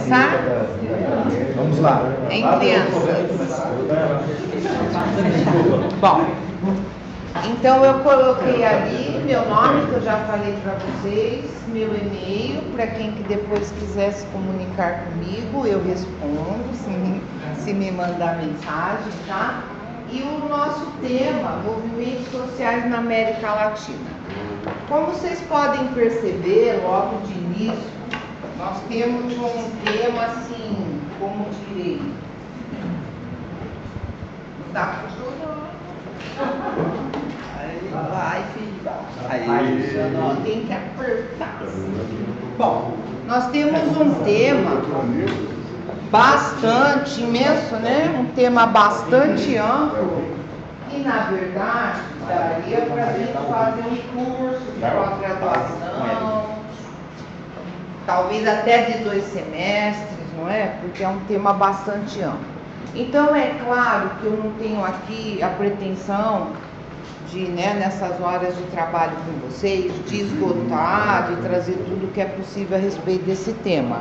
começar? Vamos lá. Em crianças. Bom, então eu coloquei ali meu nome, que eu já falei para vocês, meu e-mail, para quem que depois quiser se comunicar comigo, eu respondo, se me mandar mensagem, tá? E o nosso tema, movimentos sociais na América Latina. Como vocês podem perceber, logo de início, nós temos um tema assim, como direi, da cultura. Vai, filho. Aí, tem que apertar. Bom, nós temos um tema bastante imenso, né? Um tema bastante amplo. E, na verdade, daria para a gente fazer um curso de pós-graduação, talvez até de 2 semestres, não é? Porque é um tema bastante amplo. Então, é claro que eu não tenho aqui a pretensão de, né, nessas horas de trabalho com vocês, de esgotar, de trazer tudo que é possível a respeito desse tema.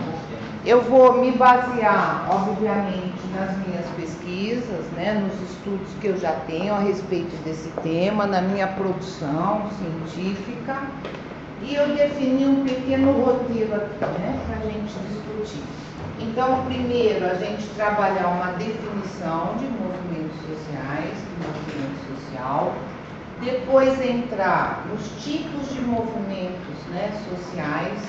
Eu vou me basear, obviamente, nas minhas pesquisas, né, nos estudos que eu já tenho a respeito desse tema, na minha produção científica, e eu defini um pequeno roteiro aqui, né, para a gente discutir. Então, primeiro, a gente trabalhar uma definição de movimentos sociais, de movimento social, depois entrar nos tipos de movimentos, né, sociais.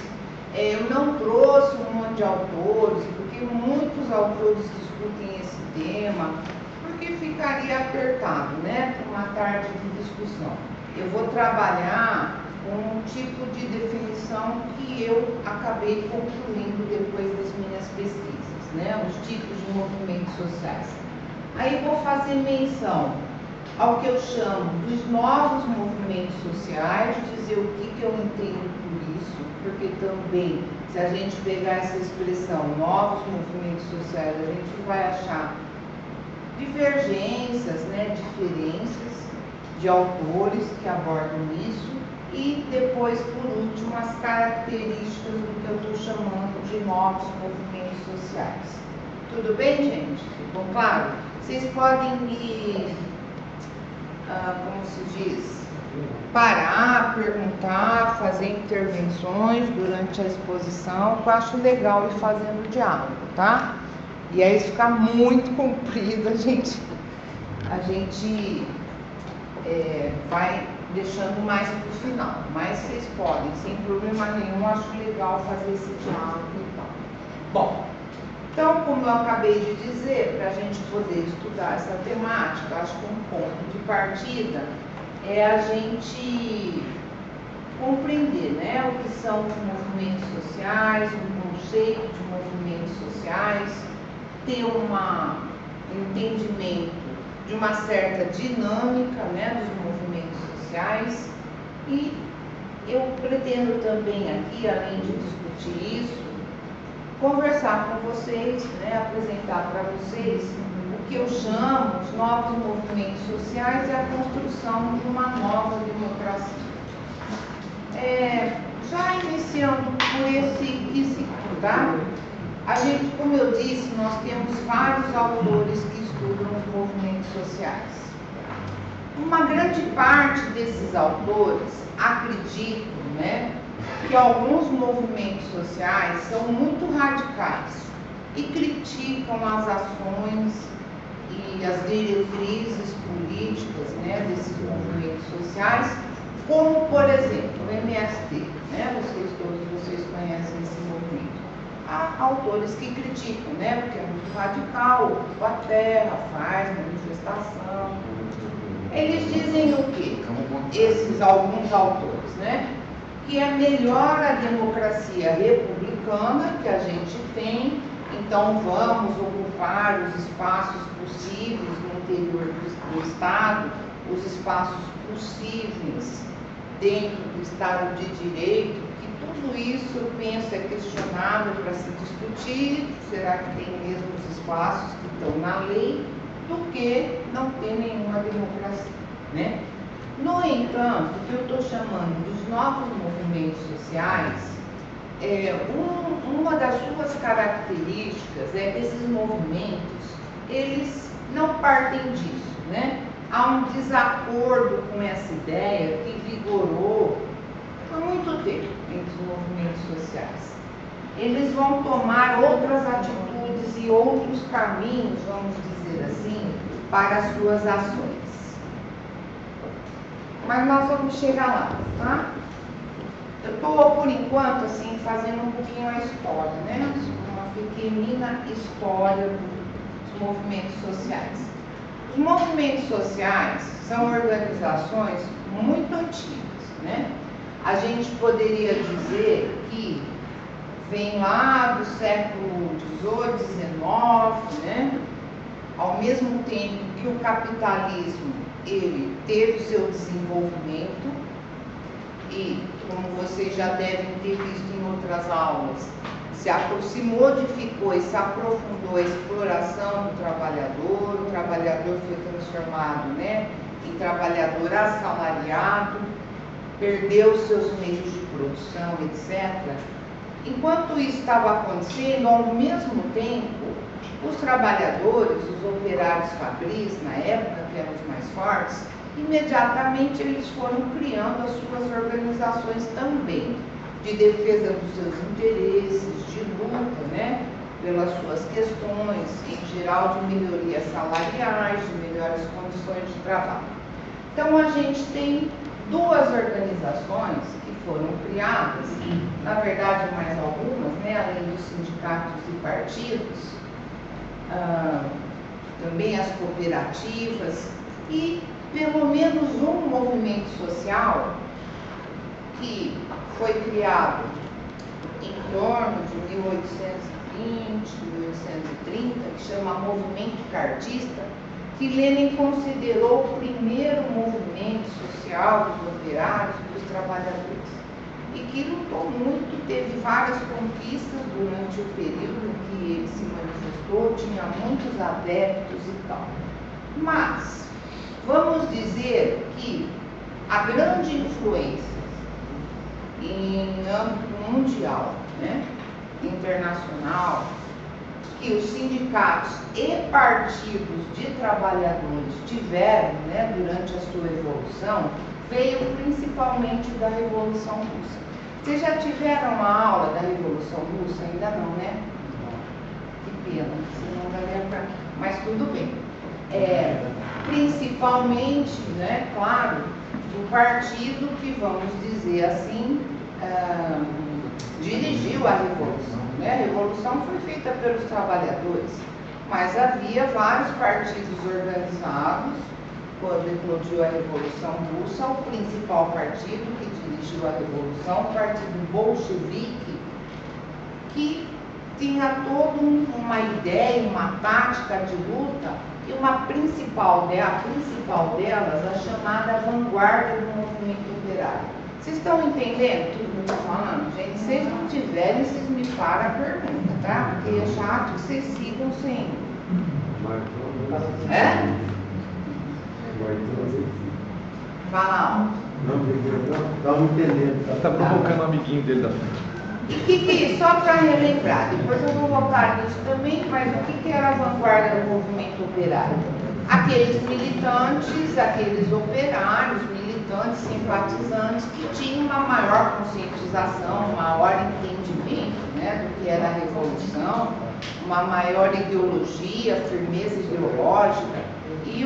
Eu não trouxe um monte de autores, porque muitos autores discutem esse tema, porque ficaria apertado, né, para uma tarde de discussão. Eu vou trabalhar com um tipo de definição que eu acabei concluindo depois das minhas pesquisas, né, os tipos de movimentos sociais. Aí vou fazer menção ao que eu chamo dos novos movimentos sociais, dizer o que eu entendo por isso, porque também, se a gente pegar essa expressão, novos movimentos sociais, a gente vai achar divergências, né, diferenças de autores que abordam isso, e depois, por último, as características do que eu estou chamando de novos movimentos sociais. Tudo bem, gente? Ficou claro? Vocês podem me, como se diz, parar, perguntar, fazer intervenções durante a exposição, que eu acho legal ir fazendo diálogo, tá? E aí, se ficar muito comprido, a gente vai deixando mais para o final. Mas vocês podem, sem problema nenhum, acho legal fazer esse diálogo e tal. Bom, então, como eu acabei de dizer, para a gente poder estudar essa temática, acho que um ponto de partida é a gente compreender, né, o que são os movimentos sociais, o conceito de movimentos sociais, ter um entendimento de uma certa dinâmica, né, dos movimentos sociais. E eu pretendo também aqui, além de discutir isso, conversar com vocês, né, apresentar para vocês o que eu chamo os novos movimentos sociais e a construção de uma nova democracia. Já iniciando por esse ciclo, tá? A gente, como eu disse, nós temos vários autores que estudam os movimentos sociais. Uma grande parte desses autores acreditam, né, que alguns movimentos sociais são muito radicais e criticam as ações e as diretrizes políticas, né, desses movimentos sociais, como, por exemplo, o MST, né, todos vocês conhecem esse movimento. Há autores que criticam, né, porque é muito radical, ocupa a terra, faz manifestação. Eles dizem o quê? Esses alguns autores, né? Que é melhor a democracia republicana que a gente tem, então vamos ocupar os espaços possíveis no interior do Estado, os espaços possíveis dentro do Estado de Direito, que tudo isso eu penso é questionável para se discutir, será que tem mesmo os espaços que estão na lei, do que não ter nenhuma democracia, né? No entanto, o que eu estou chamando dos novos movimentos sociais uma das suas características é que esses movimentos, eles não partem disso, né? Há um desacordo com essa ideia que vigorou há muito tempo entre os movimentos sociais. Eles vão tomar outras atitudes e outros caminhos, vamos dizer assim, para as suas ações. Mas nós vamos chegar lá, tá? Eu estou, por enquanto, assim, fazendo um pouquinho a história, né? Uma pequenina história dos movimentos sociais. Os movimentos sociais são organizações muito antigas, né? A gente poderia dizer que vem lá do século XVIII, XIX, né? Ao mesmo tempo que o capitalismo, ele teve o seu desenvolvimento e, como vocês já devem ter visto em outras aulas, se modificou e se aprofundou a exploração do trabalhador, o trabalhador foi transformado, né, em trabalhador assalariado, perdeu seus meios de produção, etc. Enquanto isso estava acontecendo, ao mesmo tempo, os trabalhadores, os operários fabris, na época, que eram os mais fortes, imediatamente eles foram criando as suas organizações também, de defesa dos seus interesses, de luta, né, pelas suas questões, em geral de melhorias salariais, de melhores condições de trabalho. Então a gente tem duas organizações que foram criadas, na verdade mais algumas, né, além dos sindicatos e partidos, também as cooperativas e pelo menos um movimento social que foi criado em torno de 1820, 1830, que chama Movimento Cartista, que Lenin considerou o primeiro movimento social dos operários, dos trabalhadores, e que lutou muito, teve várias conquistas durante o período em que ele se manifestou, tinha muitos adeptos e tal. Mas vamos dizer que a grande influência em âmbito mundial, né, internacional, que os sindicatos e partidos de trabalhadores tiveram, né, durante a sua evolução, veio principalmente da Revolução Russa. Vocês já tiveram uma aula da Revolução Russa? Ainda não, né? Que pena, senão daria para... Mas tudo bem. Principalmente, né, claro, do partido que, vamos dizer assim, dirigiu a Revolução. Né? A Revolução foi feita pelos trabalhadores, mas havia vários partidos organizados. Quando eclodiu a Revolução Russa, o principal partido que dirigiu a Revolução, o Partido Bolchevique, que tinha toda uma ideia, uma tática de luta, e a principal delas, a chamada vanguarda do movimento operário. Vocês estão entendendo tudo que eu estou falando, gente? Se vocês não tiverem, vocês me param a pergunta, tá? Porque é chato que vocês sigam sem. Fala alto. Não entendendo. Ela está provocando o amiguinho dele da frente. E só para relembrar, depois eu vou voltar nisso também, mas o que era a vanguarda do movimento operário? Aqueles militantes, aqueles operários, militantes, simpatizantes, que tinham uma maior conscientização, um maior entendimento, né, do que era a revolução, uma maior ideologia, firmeza ideológica e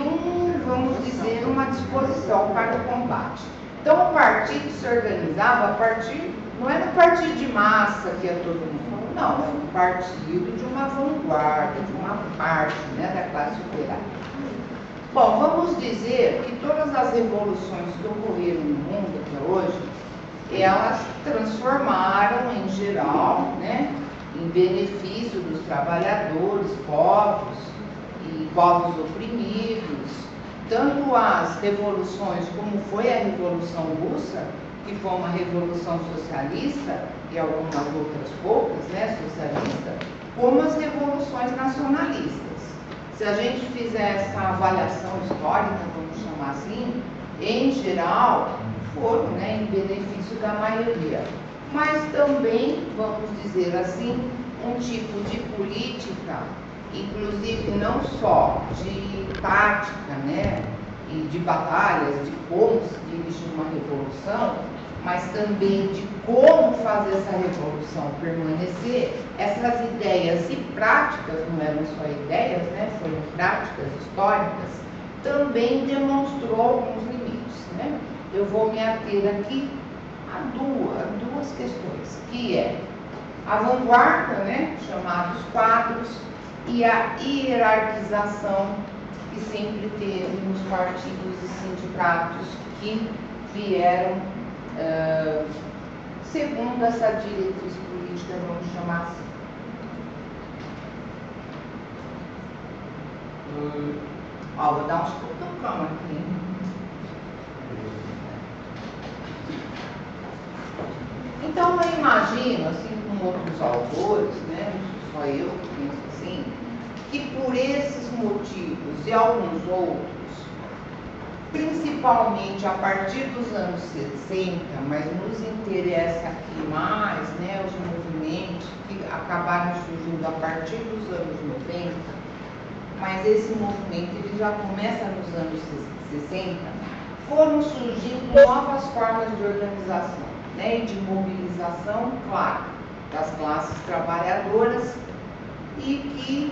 vamos dizer, uma disposição para o combate. Então o partido se organizava a partir, não era um partido de massa que é todo mundo, não, era um partido de uma vanguarda, de uma parte, né, da classe operária. Bom, vamos dizer que todas as revoluções que ocorreram no mundo até hoje, elas transformaram em geral, né, em benefício dos trabalhadores, povos e povos oprimidos. Tanto as revoluções, como foi a Revolução Russa, que foi uma revolução socialista, e algumas outras poucas, né, socialistas, como as revoluções nacionalistas. Se a gente fizer essa avaliação histórica, vamos chamar assim, em geral, foram, né, em benefício da maioria. mas também, vamos dizer assim, um tipo de política, inclusive não só de tática, né, e de batalhas, de como se dirigir uma revolução, mas também de como fazer essa revolução permanecer. Essas ideias e práticas, não eram só ideias, né, foram práticas históricas, também demonstrou alguns limites, né? Eu vou me ater aqui a duas questões, que é a vanguarda, né, chamados quadros, e a hierarquização que sempre teve nos partidos e sindicatos que vieram segundo essa diretriz política, vamos chamar assim. Vou dar uns cutucão aqui, hein? Então, eu imagino, assim como outros autores, né, não só eu que penso assim, que por esses motivos e alguns outros, principalmente a partir dos anos 60, mas nos interessa aqui mais, né, os movimentos que acabaram surgindo a partir dos anos 90, mas esse movimento ele já começa nos anos 60, foram surgindo novas formas de organização, né, e de mobilização, claro, das classes trabalhadoras, e que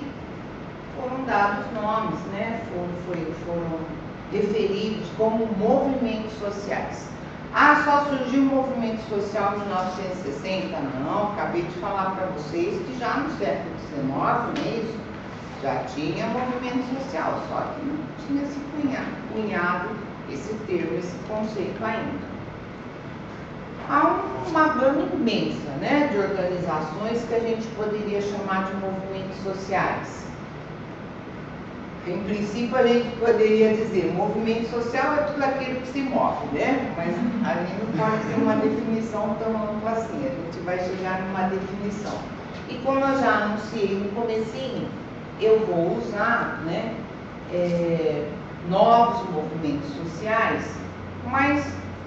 foram dados nomes, né, foram referidos como movimentos sociais. Só surgiu o movimento social em 1960? Não, acabei de falar para vocês que já no século XIX, mesmo, já tinha movimento social, só que não tinha se cunhado esse termo, esse conceito ainda. Há uma gama imensa, né, de organizações que a gente poderia chamar de movimentos sociais. Em princípio, a gente poderia dizer, movimento social é tudo aquilo que se move, né? Mas ali não pode ter uma definição tão ampla assim, a gente vai chegar numa definição. E como eu já anunciei no comecinho, eu vou usar, né, novos movimentos sociais, mas,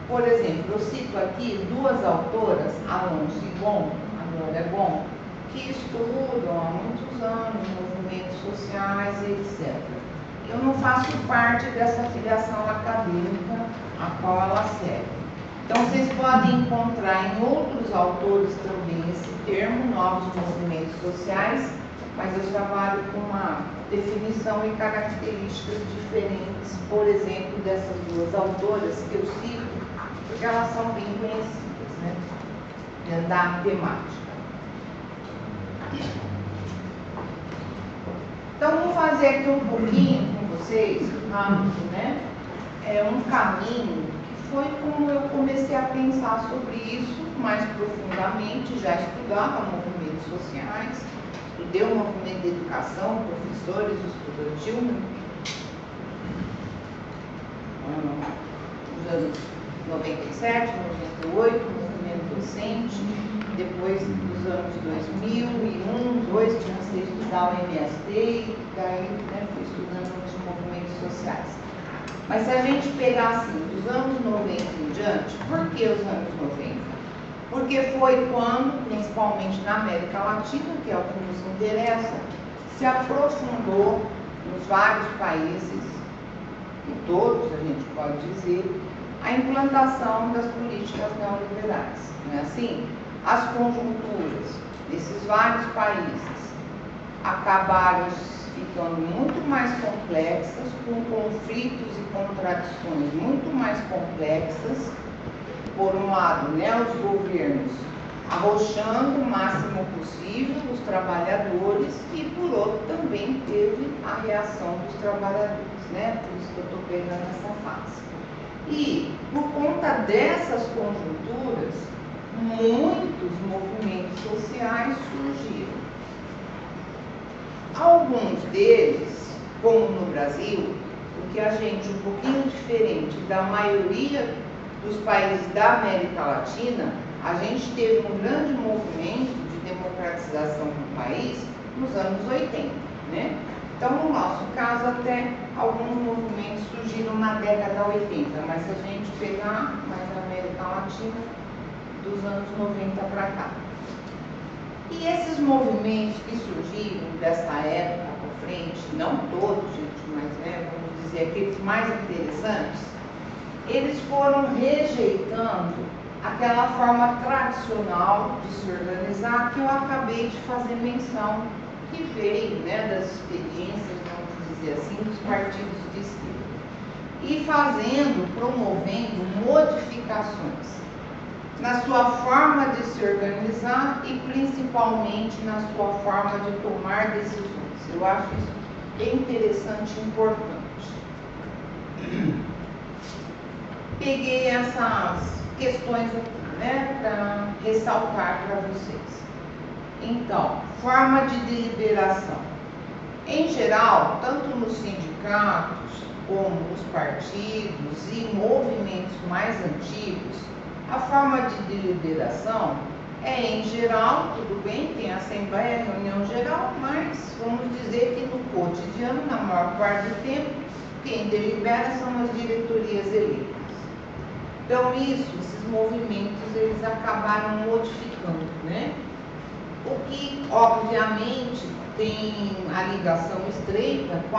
por exemplo, eu cito aqui duas autoras, Alonso e Gon, a Glória Gon, que estudam há muitos anos movimentos sociais, etc. Eu não faço parte dessa filiação acadêmica a qual ela serve. Então, vocês podem encontrar em outros autores também esse termo, novos movimentos sociais, mas eu trabalho com uma definição e características diferentes, por exemplo, dessas duas autoras que eu cito, porque elas são bem conhecidas, né, da temática. Então, vou fazer aqui um pouquinho com vocês, rápido, né? Um caminho que foi como eu comecei a pensar sobre isso mais profundamente, já estudava movimentos sociais, estudei o movimento de educação, professores, estudantil, nos anos 97, 98, movimento docente, depois dos anos 2001, 2002, comecei a estudar o MST e daí, né, fui estudando os movimentos sociais. Mas se a gente pegar assim, dos anos 90 em diante, por que os anos 90? Porque foi quando, principalmente na América Latina, que é o que nos interessa, se aprofundou nos vários países, em todos a gente pode dizer, a implantação das políticas neoliberais. Não é assim? As conjunturas desses vários países acabaram ficando muito mais complexas, com conflitos e contradições muito mais complexas. Por um lado, né, os governos arrochando o máximo possível os trabalhadores e, por outro, também teve a reação dos trabalhadores, né? Por isso que eu estou pegando essa fase. E, por conta dessas conjunturas, muitos movimentos sociais surgiram. Alguns deles, como no Brasil, porque a gente, um pouquinho diferente da maioria dos países da América Latina, a gente teve um grande movimento de democratização do país nos anos 80, né? Então, no nosso caso, até alguns movimentos surgiram na década 80, mas se a gente pegar mais a América Latina, dos anos 90 para cá. E esses movimentos que surgiram dessa época para frente, não todos, gente, mas vamos dizer aqueles mais interessantes, eles foram rejeitando aquela forma tradicional de se organizar que eu acabei de fazer menção, que veio das experiências, vamos dizer assim, dos partidos de esquerda. E promovendo modificações na sua forma de se organizar e principalmente na sua forma de tomar decisões. Eu acho isso bem interessante e importante. Peguei essas questões aqui, para ressaltar para vocês. Então, forma de deliberação. Em geral, tanto nos sindicatos como nos partidos e movimentos mais antigos, a forma de deliberação é, em geral, tudo bem, tem assembleia, reunião geral, mas vamos dizer que no cotidiano, na maior parte do tempo, quem delibera são as diretorias eleitas. Então, esses movimentos, eles acabaram modificando, O que, obviamente, tem a ligação estreita com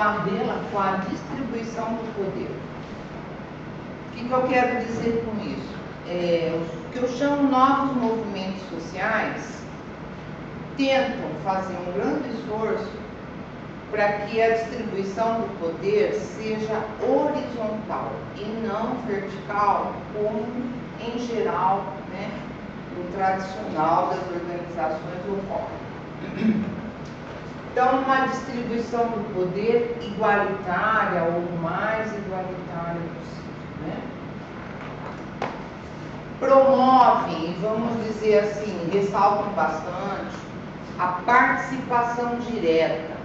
a distribuição do poder. O que eu quero dizer com isso? O que eu chamo novos movimentos sociais tentam fazer um grande esforço para que a distribuição do poder seja horizontal e não vertical, como em geral, no tradicional das organizações ocorre. Então, uma distribuição do poder igualitária ou mais igualitária possível, Promovem, vamos dizer assim, ressaltam bastante a participação direta.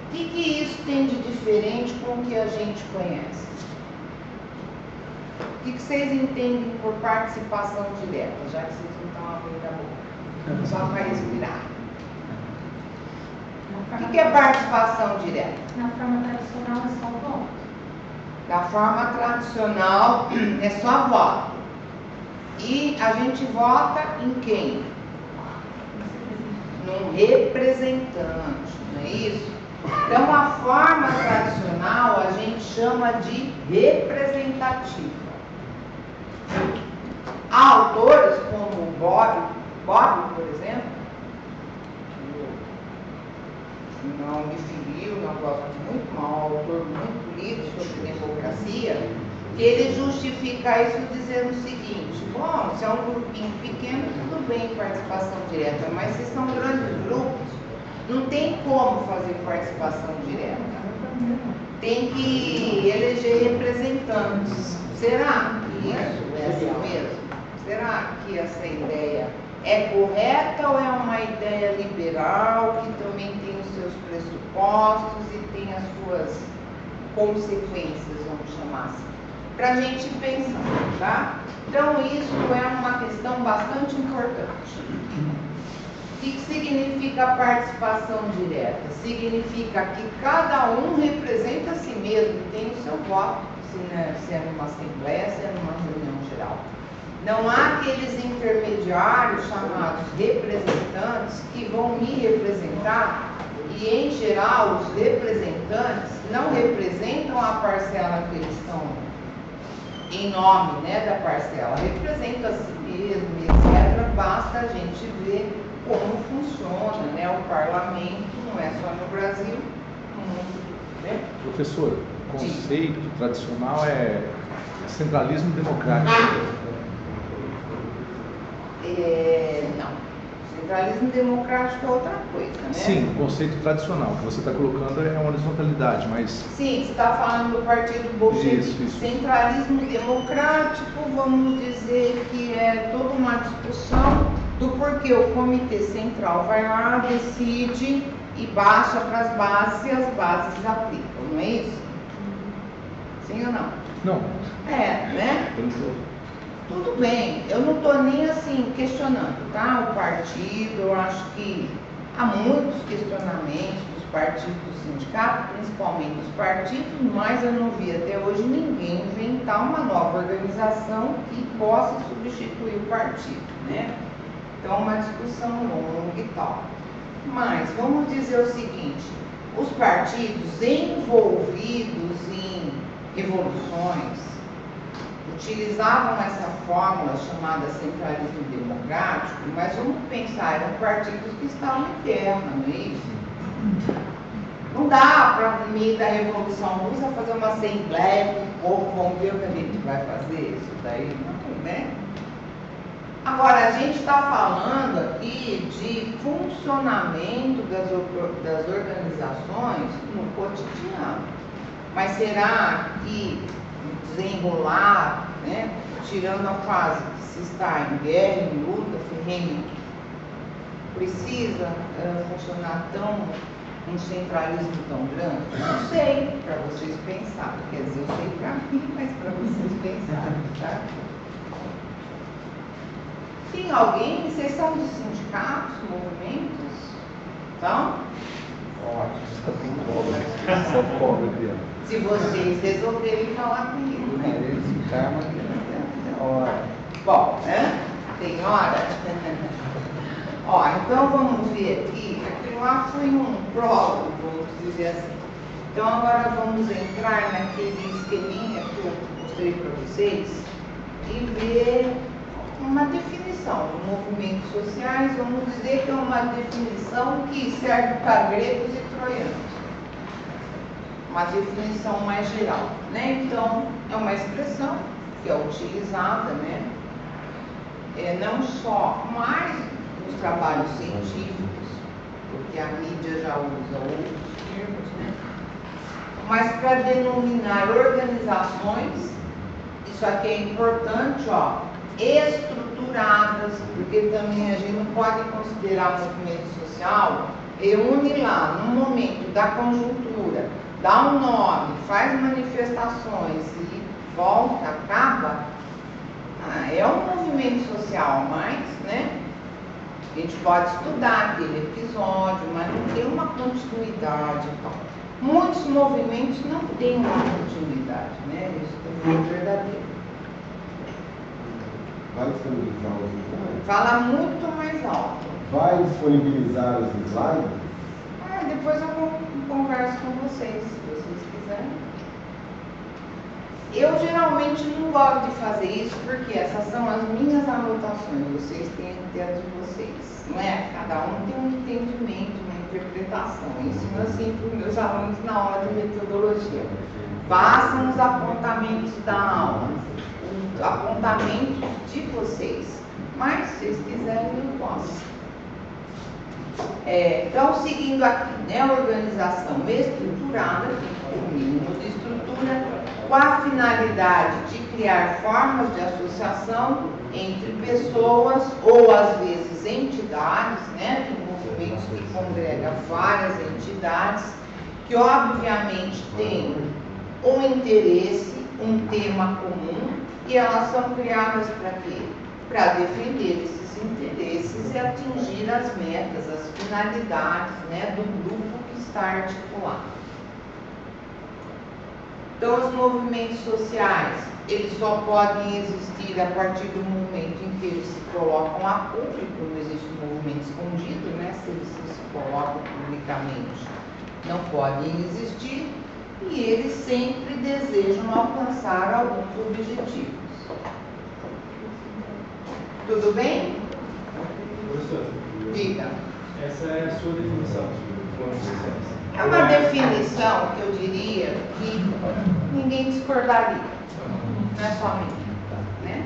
O que isso tem de diferente com o que a gente conhece? O que vocês entendem por participação direta, já que vocês não estão abrindo a boca? Só para respirar. O que é participação direta? Na forma tradicional é só voto. Da forma tradicional é só voto. E a gente vota em quem? Num representante, não é isso? Então, a forma tradicional a gente chama de representativa. Há autores como o Bob, por exemplo, não me feriu, não gosto muito, mas um autor muito lido sobre democracia, que ele justifica isso dizendo o seguinte: bom, se é um grupinho pequeno, tudo bem participação direta, mas se são grandes grupos, não tem como fazer participação direta. Tem que eleger representantes. Será que isso é assim mesmo? Será que essa ideia é correta ou é uma ideia liberal que também tem os seus pressupostos e tem as suas consequências, vamos chamar assim? Para a gente pensar, tá? Então, isso é uma questão bastante importante. O que significa a participação direta? Significa que cada um representa a si mesmo e tem o seu voto, se é numa assembleia, se é numa reunião geral. Não há aqueles intermediários chamados representantes que vão me representar e, em geral, os representantes não representam a parcela que eles estão em nome da parcela, representa a si mesmo, etc. Basta a gente ver como funciona o parlamento, não é só no Brasil, no mundo. Professor, o conceito tradicional é centralismo democrático. Não. Centralismo democrático é outra coisa, Sim, o conceito tradicional que você está colocando é uma horizontalidade, mas... Sim, você está falando do Partido Bolchevique. Isso. Centralismo democrático, vamos dizer que é toda uma discussão do porquê o Comitê Central vai lá, decide e baixa para as bases e as bases aplicam, não é isso? Sim ou não? Não. Tudo bem, eu não estou nem assim questionando, tá? O partido, eu acho que há muitos questionamentos dos partidos do sindicato, principalmente dos partidos, mas eu não vi até hoje ninguém inventar uma nova organização que possa substituir o partido. né? Então, uma discussão longa e tal. Mas, vamos dizer o seguinte, os partidos envolvidos em revoluções utilizavam essa fórmula chamada centralismo democrático, mas vamos pensar, eram partidos que estavam em guerra, não é isso? Não dá para, no meio da Revolução Russa, fazer uma assembleia com o povo, vamos ver o que a gente vai fazer, isso daí não, né? Agora, a gente está falando aqui de funcionamento das organizações no cotidiano. Mas será que desenrolar, né, tirando a fase que se está em guerra, em luta, ferrenha, precisa funcionar um centralismo tão grande? Não sei, para vocês pensarem. Quer dizer, eu sei para mim, mas para vocês pensarem, tá? Tem alguém? Vocês são de sindicatos, movimentos? Então? Ótimo, só cobra, criança. Se vocês resolverem falar comigo, né? Bom, né? Tem hora? Ó, então vamos ver aqui. Aquilo lá foi um prólogo, vamos dizer assim. Então agora vamos entrar naquele esqueminha que eu mostrei para vocês e ver uma definição. Movimentos sociais, vamos dizer que é uma definição que serve para gregos e troianos. Uma definição mais geral, né? Então, é uma expressão que é utilizada, né? Não só mais nos trabalhos científicos, porque a mídia já usa outros termos, né? Mas para denominar organizações, isso aqui é importante, ó, estruturadas, porque também a gente não pode considerar movimento social, reúne lá no momento da conjuntura, dá um nome, faz manifestações e volta, acaba. É um movimento social, mas, né, a gente pode estudar aquele episódio, mas não tem uma continuidade e tal. Muitos movimentos não têm uma continuidade, né, isso também é verdadeiro. Vai disponibilizar os slides? Fala muito mais alto. Vai disponibilizar os slides? Depois eu converso com vocês, se vocês quiserem. Eu geralmente não gosto de fazer isso, porque essas são as minhas anotações, vocês têm dentro de vocês, não é? Cada um tem um entendimento, uma interpretação. Eu ensino assim para os meus alunos na aula de metodologia. Façam os apontamentos da aula, os apontamentos de vocês, mas se vocês quiserem eu posso. Então, seguindo aqui, né, organização estruturada, o mínimo de estrutura, com a finalidade de criar formas de associação entre pessoas ou, às vezes, entidades, né, tem movimentos que congregam várias entidades, que, obviamente, têm um interesse, um tema comum, e elas são criadas para quê? Para defender esses interesses e atingir as metas, as finalidades, né, do grupo que está articulado. Então, os movimentos sociais, eles só podem existir a partir do momento em que eles se colocam a público, não existe um movimento escondido, né, se eles se colocam publicamente, não podem existir, e eles sempre desejam alcançar alguns objetivos. Tudo bem? Professor, Diga. essa é a sua definição. É uma definição que eu diria que ninguém discordaria. Não é só mim, né?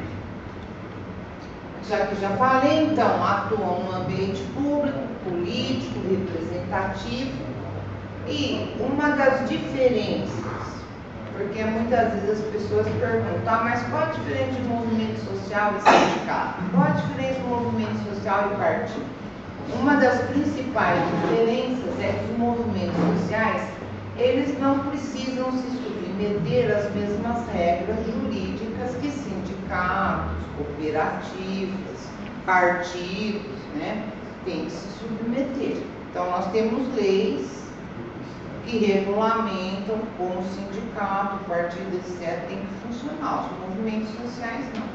Já que já falei, então, atuam no ambiente público, político, representativo. E uma das diferenças, porque muitas vezes as pessoas perguntam, mas qual a diferença de movimento social e sindicato? Qual a diferença de movimento social e partido? Uma das principais diferenças é que os movimentos sociais, eles não precisam se submeter às mesmas regras jurídicas que sindicatos, cooperativas, partidos, né, têm que se submeter. Então, nós temos leis que regulamentam como o sindicato, o partido, etc., tem que funcionar. Os movimentos sociais não.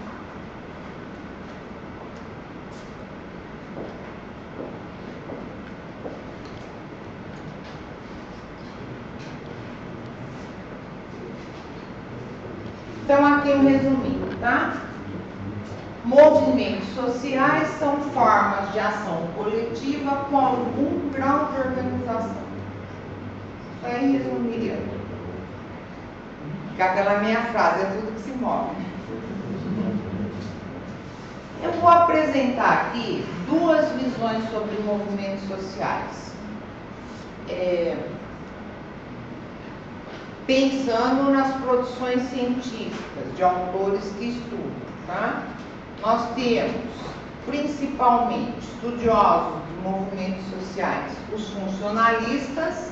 Então, aqui um resuminho, tá? Movimentos sociais são formas de ação coletiva com algum grau de organização. Isso aí resumiria. Fica aquela minha frase, é tudo que se move. Eu vou apresentar aqui duas visões sobre movimentos sociais. Pensando nas produções científicas de autores que estudam, tá? Nós temos, principalmente, estudiosos de movimentos sociais, os funcionalistas.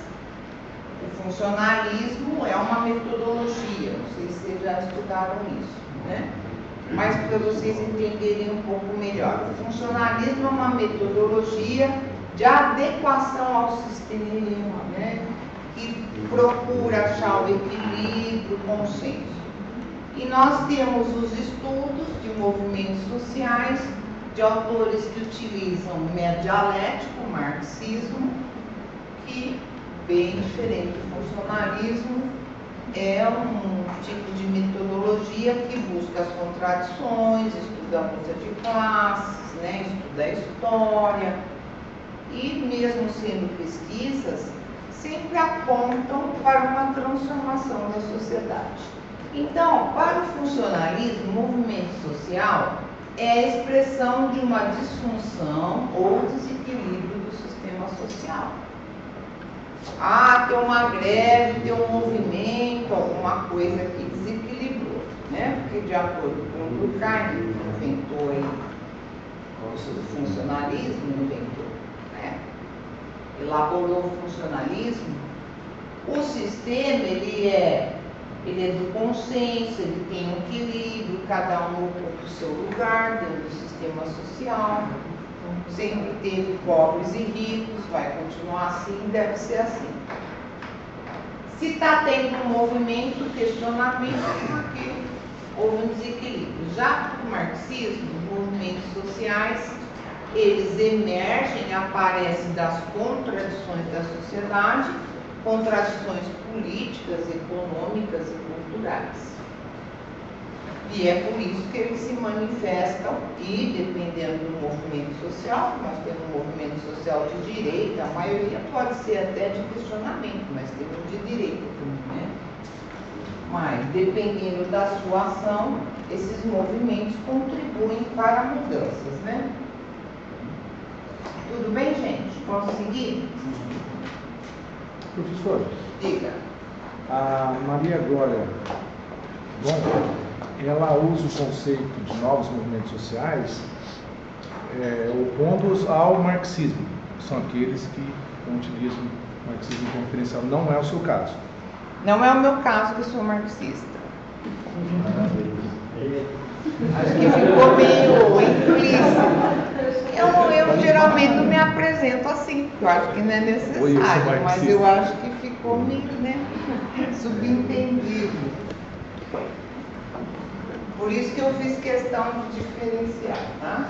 O funcionalismo é uma metodologia, não sei se vocês já estudaram isso, né? Mas para vocês entenderem um pouco melhor. O funcionalismo é uma metodologia de adequação ao sistema, né? Que procura achar o equilíbrio, o consenso. E nós temos os estudos de movimentos sociais de autores que utilizam o método dialético, o marxismo, que, bem diferente do funcionalismo, é um tipo de metodologia que busca as contradições, estuda a luta de classes, né, estuda a história, e mesmo sendo pesquisas, sempre apontam para uma transformação da sociedade. Então, para o funcionalismo, o movimento social é a expressão de uma disfunção ou desequilíbrio do sistema social. Tem uma greve, tem um movimento, alguma coisa que desequilibrou, né? Porque de acordo com o Durkheim, que inventou aí o funcionalismo, elaborou o funcionalismo, o sistema ele é do consenso, ele tem um equilíbrio, cada um ocupa o seu lugar dentro do sistema social, sempre teve pobres e ricos, vai continuar assim, deve ser assim. Se está tendo um movimento, questionamento, é porque houve um desequilíbrio. Já no marxismo, os movimentos sociais, eles emergem, aparecem das contradições da sociedade, contradições políticas, econômicas e culturais. E é por isso que eles se manifestam e, dependendo do movimento social, nós temos um movimento social de direita, a maioria pode ser até de questionamento, mas temos de direita também, né? Mas, dependendo da sua ação, esses movimentos contribuem para mudanças, né? Tudo bem, gente? Posso seguir? Professor, Diga. a Maria Glória, ela usa o conceito de novos movimentos sociais opondo-os ao marxismo. São aqueles que utilizam o marxismo como referencial. Não é o seu caso. Não é o meu caso, que eu sou marxista. Acho que ficou meio implícito. Eu geralmente não me apresento assim, porque eu acho que não é necessário, mas eu acho que ficou meio, né, subentendido. Por isso que eu fiz questão de diferenciar, tá?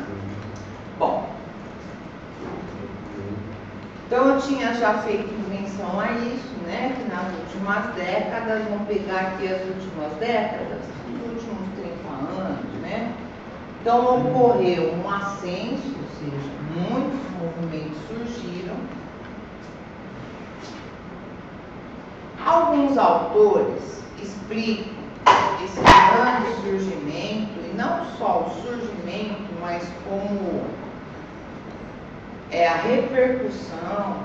Bom, então eu tinha já feito menção a isso, né, que nas últimas décadas, vamos pegar aqui as últimas décadas, os últimos 30 anos, né? Então ocorreu um ascenso, ou seja, muitos movimentos surgiram. Alguns autores explicam esse grande surgimento, e não só o surgimento, mas como a repercussão,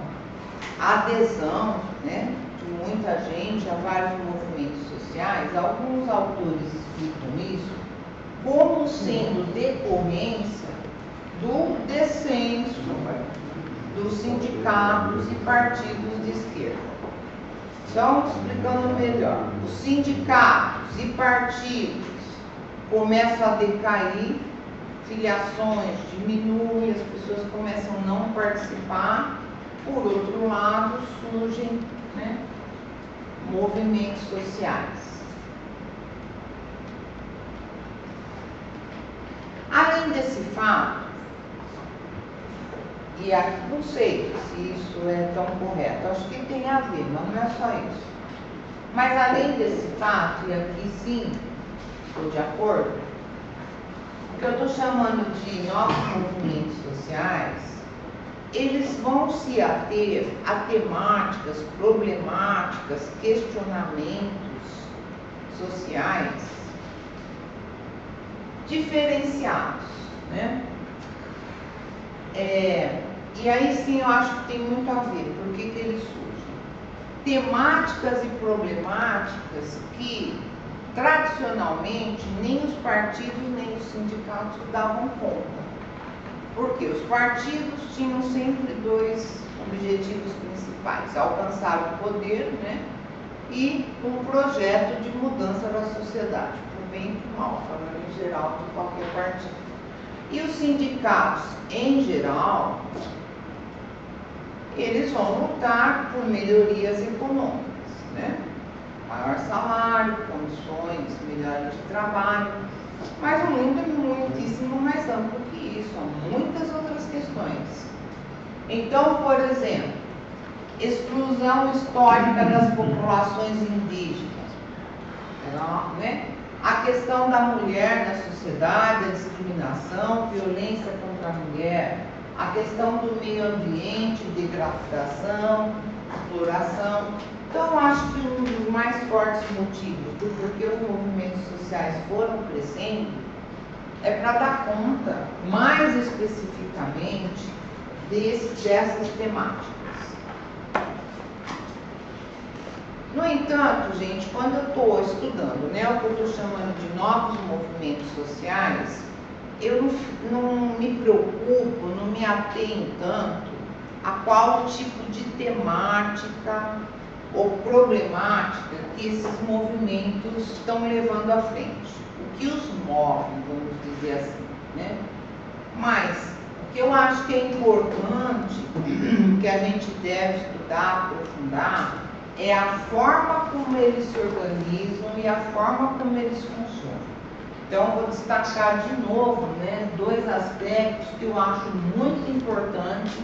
a adesão, né, de muita gente a vários movimentos sociais. Alguns autores explicam isso como sendo decorrência do descenso dos sindicatos e partidos de esquerda. Então, explicando melhor, os sindicatos e partidos começam a decair, filiações diminuem, as pessoas começam a não participar. Por outro lado, surgem, né, movimentos sociais. Além desse fato, e não sei se isso é tão correto, acho que tem a ver, mas não é só isso. Mas além desse fato, e aqui sim, Estou de acordo? O que eu estou chamando de novos movimentos sociais, eles vão se ater a temáticas, problemáticas, questionamentos sociais diferenciados, né? E aí sim eu acho que tem muito a ver. Por que eles surgem? Temáticas e problemáticas que tradicionalmente nem os partidos nem os sindicatos davam conta. Porque os partidos tinham sempre dois objetivos principais: alcançar o poder, né? E um projeto de mudança da sociedade, por bem e por mal, falando em geral de qualquer partido. E os sindicatos, em geral, eles vão lutar por melhorias econômicas, né? Maior salário, condições melhores de trabalho, mas um mundo muitíssimo mais amplo que isso, há muitas outras questões. Então, por exemplo, exclusão histórica das populações indígenas, né? A questão da mulher na sociedade, a discriminação, violência contra a mulher, a questão do meio ambiente, degradação, exploração. Então, eu acho que um dos mais fortes motivos do porquê os movimentos sociais foram crescendo é para dar conta, mais especificamente, dessas temáticas. No entanto, gente, quando eu estou estudando, né, o que eu estou chamando de novos movimentos sociais, eu não me preocupo, não me atenho tanto a qual tipo de temática ou problemática que esses movimentos estão levando à frente. O que os move, vamos dizer assim, né? Mas o que eu acho que é importante, que a gente deve estudar, aprofundar, é a forma como eles se organizam e a forma como eles funcionam. Então, vou destacar de novo, né, dois aspectos que eu acho muito importante,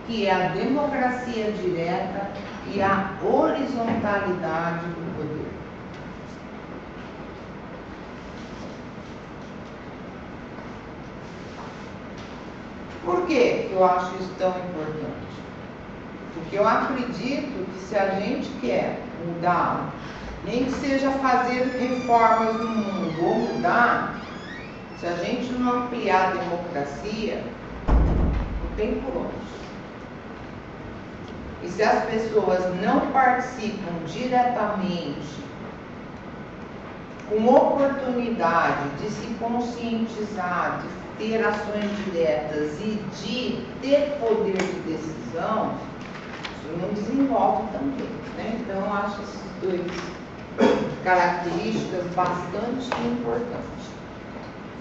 que é a democracia direta e a horizontalidade do poder. Por que eu acho isso tão importante? Porque eu acredito que se a gente quer mudar, nem que seja fazer reformas no mundo ou mudar, se a gente não ampliar a democracia, não tem por onde. E se as pessoas não participam diretamente, com oportunidade de se conscientizar, de ter ações diretas e de ter poder de decisão, isso não desenvolve também, né? Então, eu acho esses dois características bastante importantes.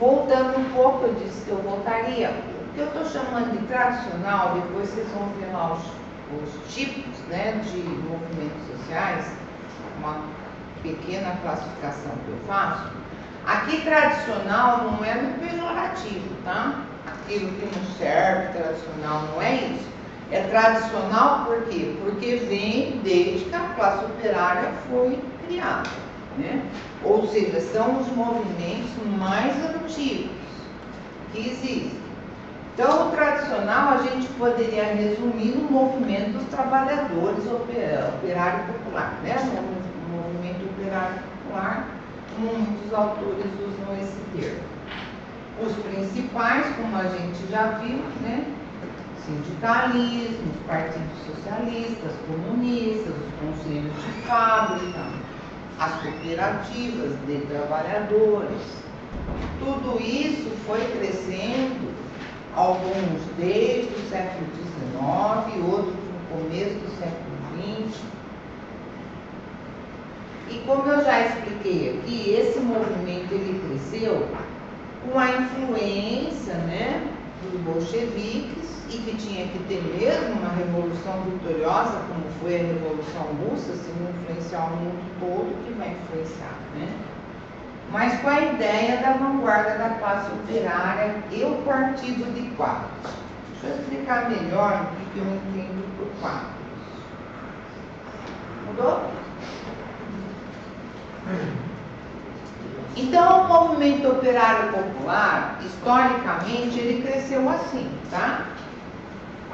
Voltando um pouco, eu disse que eu voltaria. O que eu estou chamando de tradicional, depois vocês vão ver lá os tipos, né, de movimentos sociais, uma pequena classificação que eu faço. Aqui, tradicional não é no pejorativo, tá? Aquilo que não serve, tradicional, não é isso. É tradicional por quê? Porque vem desde que a classe operária foi criada, né? Ou seja, são os movimentos mais antigos que existem. Então, o tradicional a gente poderia resumir no movimento dos trabalhadores operário popular, né? O movimento operário popular, como muitos autores usam esse termo. Os principais, como a gente já viu, né? Sindicalismo, os partidos socialistas, comunistas, os conselhos de fábrica, as cooperativas de trabalhadores. Tudo isso foi crescendo, alguns desde o século XIX, outros no começo do século XX. E como eu já expliquei aqui, esse movimento ele cresceu com a influência, né, dos bolcheviques, e que tinha que ter mesmo uma revolução vitoriosa, como foi a Revolução Russa, se não influenciar o mundo todo, que vai influenciar, né? Mas com a ideia da vanguarda da classe operária e o partido de quadros. Deixa eu explicar melhor o que eu entendo por quadros. Mudou? Então, o movimento operário popular, historicamente, ele cresceu assim, tá?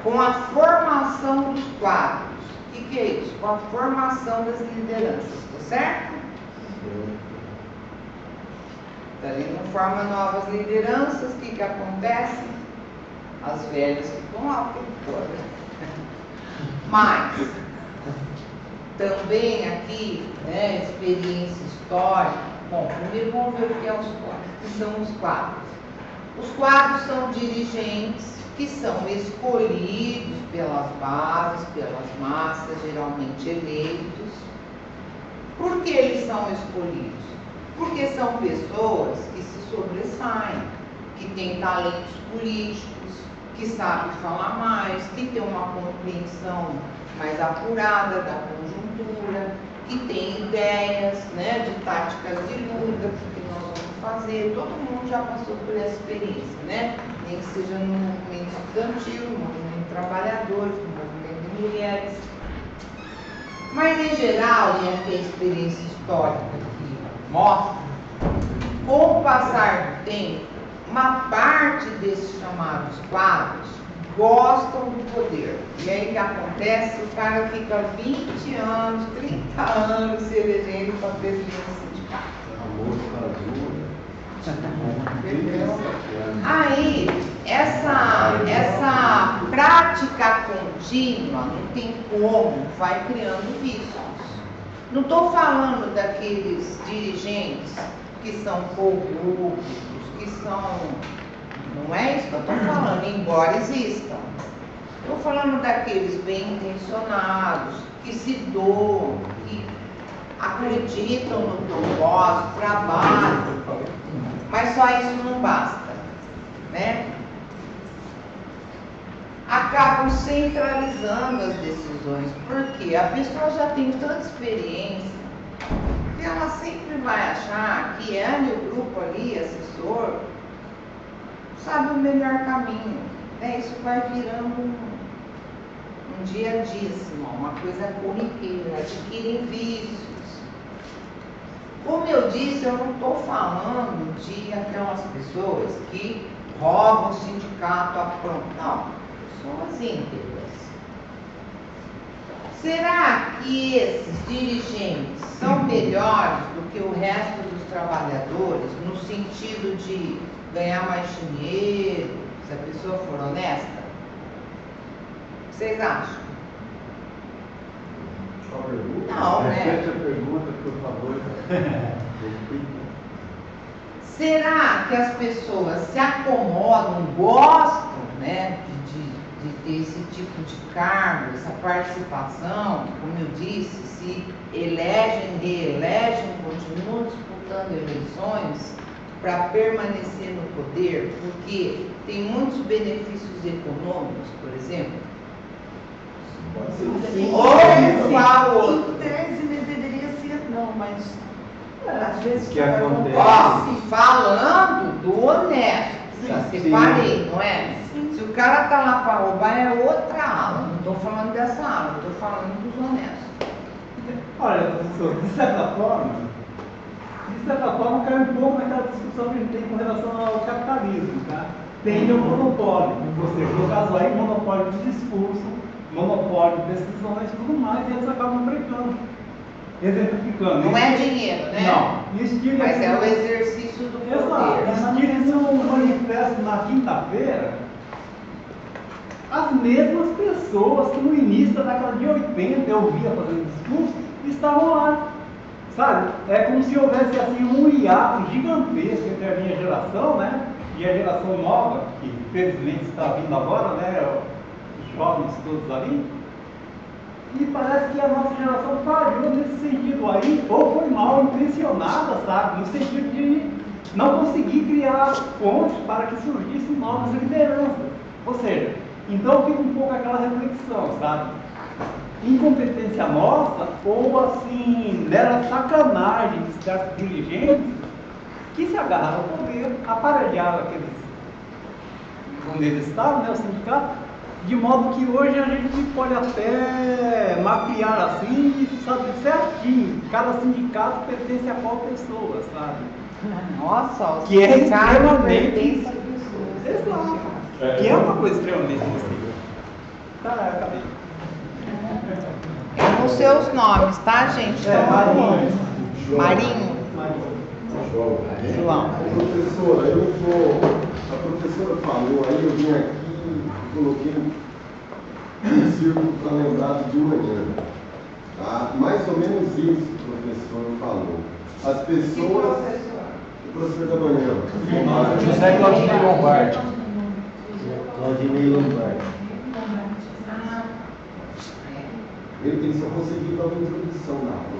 Com a formação dos quadros. O que é isso? Com a formação das lideranças, tá certo? Ele não forma novas lideranças, o que acontece? As velhas ficam lá por fora. Mas, também aqui, né, experiência histórica. Bom, primeiro vamos ver o que é que são os quadros. Os quadros são dirigentes que são escolhidos pelas bases, pelas massas, geralmente eleitos. Por que eles são escolhidos? Porque são pessoas que se sobressaem, que têm talentos políticos, que sabem falar mais, que têm uma compreensão mais apurada da conjuntura, que têm ideias, né, de táticas de luta, o que nós vamos fazer. Todo mundo já passou por essa experiência, né? Nem que seja no movimento estudantil, no movimento trabalhador, no movimento de mulheres. Mas, em geral, e aqui a experiência histórica que mostra, com o passar do tempo, uma parte desses chamados quadros gostam do poder. E aí o que acontece? O cara fica 20 anos, 30 anos se elegendo para presidente do sindicato. Aí, essa prática contínua, não tem como, vai criando vícios. Não estou falando daqueles dirigentes que são corruptos, que são... Não é isso que eu estou falando, embora existam. Estou falando daqueles bem intencionados, que se doam, que acreditam no propósito, trabalham. Mas só isso não basta, né? Acabam centralizando as decisões, porque a pessoa já tem tanta experiência que ela sempre vai achar que ela e o grupo ali, assessor, sabe o melhor caminho, né? Isso vai virando um dia a dia, assim, uma coisa corriqueira, adquirem vícios. Como eu disse, eu não estou falando de aquelas pessoas que roubam o sindicato a pronto. Não, pessoas íntegras. Será que esses dirigentes são melhores do que o resto dos trabalhadores, no sentido de ganhar mais dinheiro, se a pessoa for honesta? O que vocês acham? Não, né? Repete a pergunta, por favor. Será que as pessoas se acomodam, gostam, né, de ter esse tipo de cargo, essa participação, como eu disse, se elegem, reelegem, continuam disputando eleições para permanecer no poder, porque tem muitos benefícios econômicos, por exemplo? Ou qual outro? Em tese deveria ser, não, mas às vezes que acontece? Ó, falando do honesto, já separei, não é? Se o cara tá lá para roubar, é outra ala. Não estou falando dessa ala, estou falando dos honestos. Olha, professor, de certa forma cai um pouco naquela discussão que a gente tem com relação ao capitalismo, tá? Tem o monopólio, ou seja, no caso aí, monopólio de discurso, monopólio de decisões e tudo mais, e eles acabam brincando, exemplificando. Não é dinheiro, né? Não. Mas é o exercício do poder. Exato. Eles um manifesto na quinta-feira, as mesmas pessoas que no início da década de 80 eu via fazendo discurso, estavam lá. Sabe? É como se houvesse assim um hiato gigantesco entre a minha geração, né? E a geração nova, que felizmente está vindo agora, né? Os jovens todos ali. E parece que a nossa geração falhou nesse sentido aí, ou foi mal intencionada, sabe? No sentido de não conseguir criar pontes para que surgissem novas lideranças. Ou seja, então fica um pouco aquela reflexão, sabe? Incompetência nossa, ou assim, mera sacanagem de certos dirigentes que se agarraram ao poder, aparelharam aqueles onde eles estavam, né, o sindicato, de modo que hoje a gente pode até mapear assim e saber certinho, cada sindicato pertence a qual pessoa, sabe? Nossa, ó, Que é esse cara extremamente- pertence a pessoas. Exato. Que é uma coisa extremamente sensível. Tá, eu acabei. É nos seus nomes, tá, gente? Então, Marinho. Marinho. João. Professora, a professora falou, aí eu vim aqui e coloquei um círculo para lembrar de manhã. Tá? Mais ou menos isso que o professor falou. As pessoas. O professor da manhã. José Claudinei Lombardi. Claudinei Lombardi. Ele só conseguiu dar uma introdução na aula.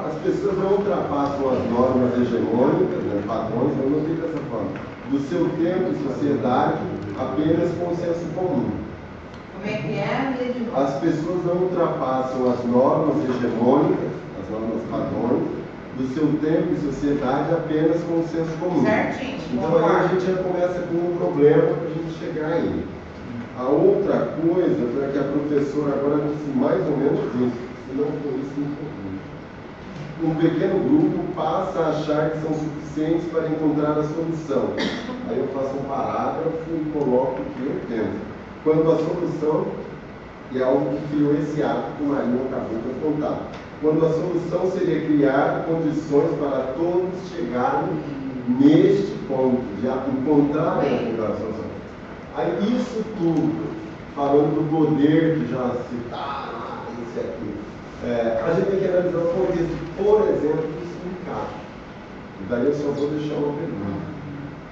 As pessoas não ultrapassam as normas hegemônicas, né, padrões, eu não sei dessa forma, do seu tempo e sociedade apenas com o senso comum. Como é que é? As pessoas não ultrapassam as normas hegemônicas, as normas padrões, do seu tempo e sociedade apenas com o senso comum. Certinho. Então aí a gente já começa com um problema para a gente chegar aí. A outra coisa foi que a professora agora disse mais ou menos isso, se não for isso, não for. Um pequeno grupo passa a achar que são suficientes para encontrar a solução. Aí eu faço um parágrafo e coloco o que eu penso. Quando a solução, e é algo que criou esse ato que o Marinho acabou de contar, quando a solução seria criar condições para todos chegarem neste ponto, de encontrar a melhor solução. Aí isso tudo, falando do poder que já citaram, isso aqui. A gente tem que analisar o contexto, por exemplo, do sindicato. E daí eu só vou deixar uma pergunta.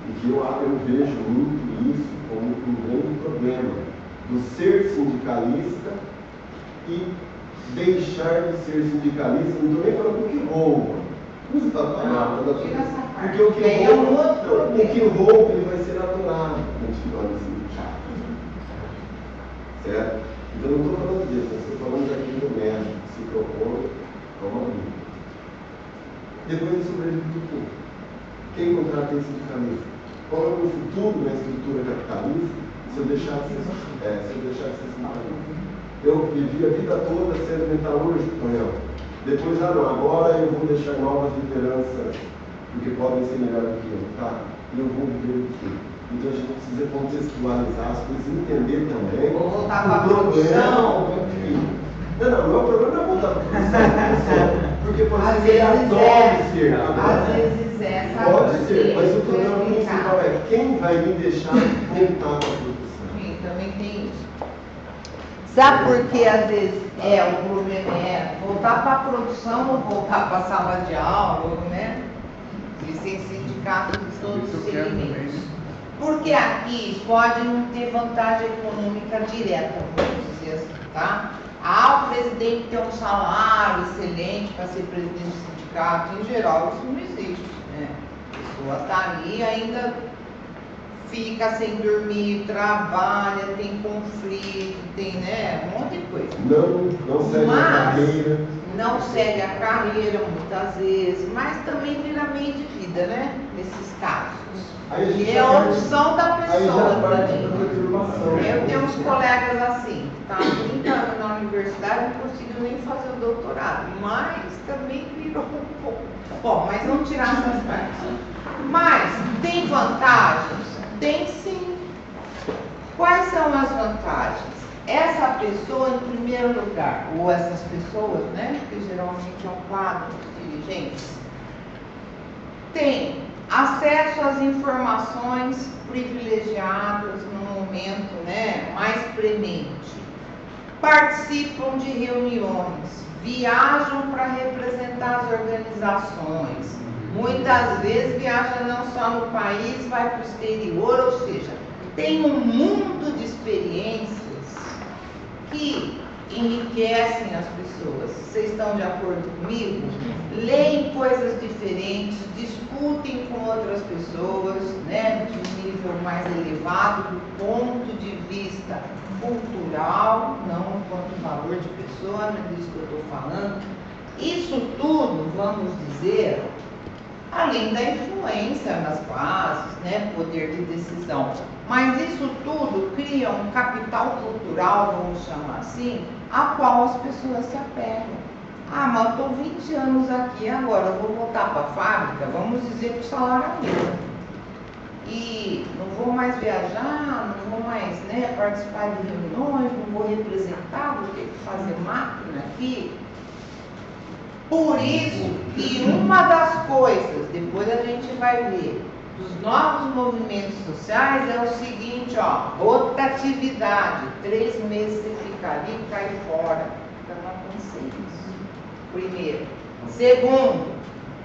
Porque eu vejo muito isso como um grande problema do ser sindicalista e deixar de ser sindicalista, não estou nem falando que rouba. Usa a palavra. Porque o que rouba ele vai ser aturado no final do sindicato. Certo? Então eu não estou falando disso, eu estou falando daquele do médico que se propõe a uma luta. Depois eu sobrevivo do quê? Quem contrata esse sindicalista? Qual é o meu futuro na estrutura capitalista se eu deixar de ser sindicalista? Eu vivi a vida toda sendo metalúrgico, Tonhão. Depois, agora eu vou deixar novas lideranças, porque podem ser melhores do que eu, tá? E eu vou viver do quê? Então a gente precisa contextualizar as coisas, entender também Vou voltar para a o produção. Não, o problema não é voltar para a produção, porque pode Às ser que ele vezes adore ser. Às vezes é, sabe? Pode ser, mas o problema Vou explicar. principal é quem vai me deixar voltar para a produção. Sim, também tem isso. Sabe por que às vezes o problema é voltar para a produção ou voltar para a sala de aula, né? Existem sindicatos de todos os segmentos. Porque aqui pode não ter vantagem econômica direta, vamos dizer assim, tá? O presidente tem um salário excelente para ser presidente do sindicato, em geral isso não existe, né? A pessoa está ali ainda fica sem dormir, trabalha, tem conflito, tem, né, um monte de coisa. Não segue a carreira. Não segue a carreira muitas vezes, mas também vira meio de vida, né? Nesses casos. E é a opção da pessoa também. Eu tenho uns colegas assim, tá 30 anos na universidade, não conseguiu nem fazer o doutorado, mas também virou um pouco. Bom, mas vamos tirar essas partes. Mas tem vantagens? Tem sim. Quais são as vantagens? Essa pessoa, em primeiro lugar, ou essas pessoas, né, que geralmente é um quadro de dirigentes, tem acesso às informações privilegiadas no momento, né, mais premente. Participam de reuniões, viajam para representar as organizações. Muitas vezes viaja não só no país, vai para o exterior, ou seja, tem um mundo de experiências que enriquecem as pessoas. Vocês estão de acordo comigo? Leem coisas diferentes, discutem com outras pessoas, né, de um nível mais elevado do ponto de vista cultural, não quanto valor de pessoa, não é disso que eu estou falando. Isso tudo, vamos dizer, além da influência nas bases, né, poder de decisão. Mas isso tudo cria um capital cultural, vamos chamar assim, a qual as pessoas se apegam. Ah, mas eu estou 20 anos aqui, agora eu vou voltar para a fábrica, vamos dizer que o salário aumenta. E não vou mais viajar, não vou mais, né, participar de reuniões, não vou representar, vou ter que fazer máquina aqui. Por isso que uma das coisas, depois a gente vai ver, dos novos movimentos sociais é o seguinte, ó, rotatividade, 3 meses você fica ali e cai fora. Eu não pensei nisso. Primeiro. Segundo,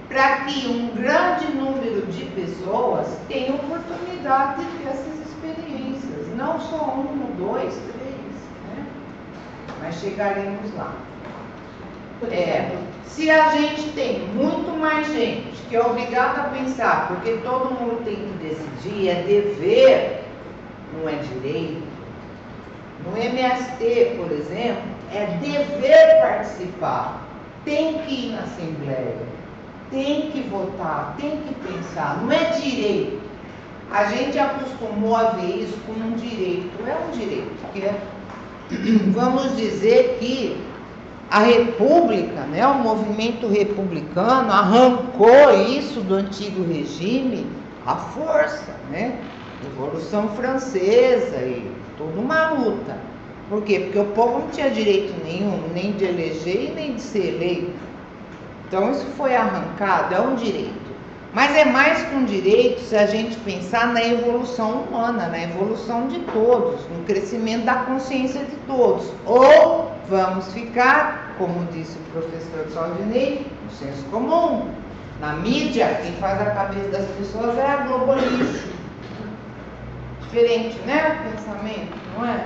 para que um grande número de pessoas tenha oportunidade de ter essas experiências, não só 1, 2, 3, né? Mas chegaremos lá. Se a gente tem muito mais gente que é obrigada a pensar, porque todo mundo tem que decidir, é dever, não é direito. No MST, por exemplo, é dever participar, tem que ir na Assembleia, tem que votar, tem que pensar, não é direito. A gente acostumou a ver isso como um direito, é um direito, porque vamos dizer que a República, né, o movimento republicano arrancou isso do antigo regime à força, né? Revolução Francesa e toda uma luta. Por quê? Porque o povo não tinha direito nenhum, nem de eleger e nem de ser eleito. Então isso foi arrancado, é um direito. Mas é mais que um direito se a gente pensar na evolução humana, na evolução de todos, no crescimento da consciência de todos. Ou vamos ficar, como disse o professor Claudinei, no senso comum. Na mídia, quem faz a cabeça das pessoas é a Globo Lixo. Diferente, né, o pensamento, não é?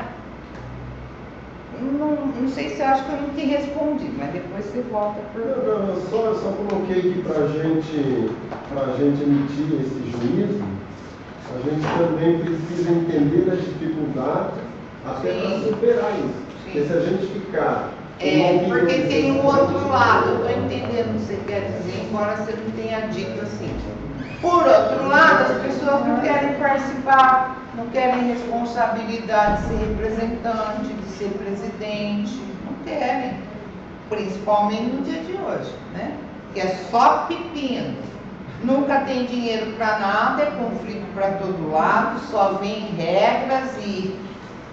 Não sei se eu acho que eu não te respondi, mas depois você volta por... Não, eu só coloquei que para a gente emitir esse juízo, a gente também precisa entender as dificuldades até para superar isso. Sim. Porque se a gente ficar... porque tem o outro lado, eu estou entendendo o que você quer dizer, embora você não tenha dito assim. Por outro lado, as pessoas não querem participar, não querem responsabilidade de ser representante, de ser presidente, não querem, principalmente no dia de hoje, né? Que é só pepino, nunca tem dinheiro para nada, é conflito para todo lado, só vem regras e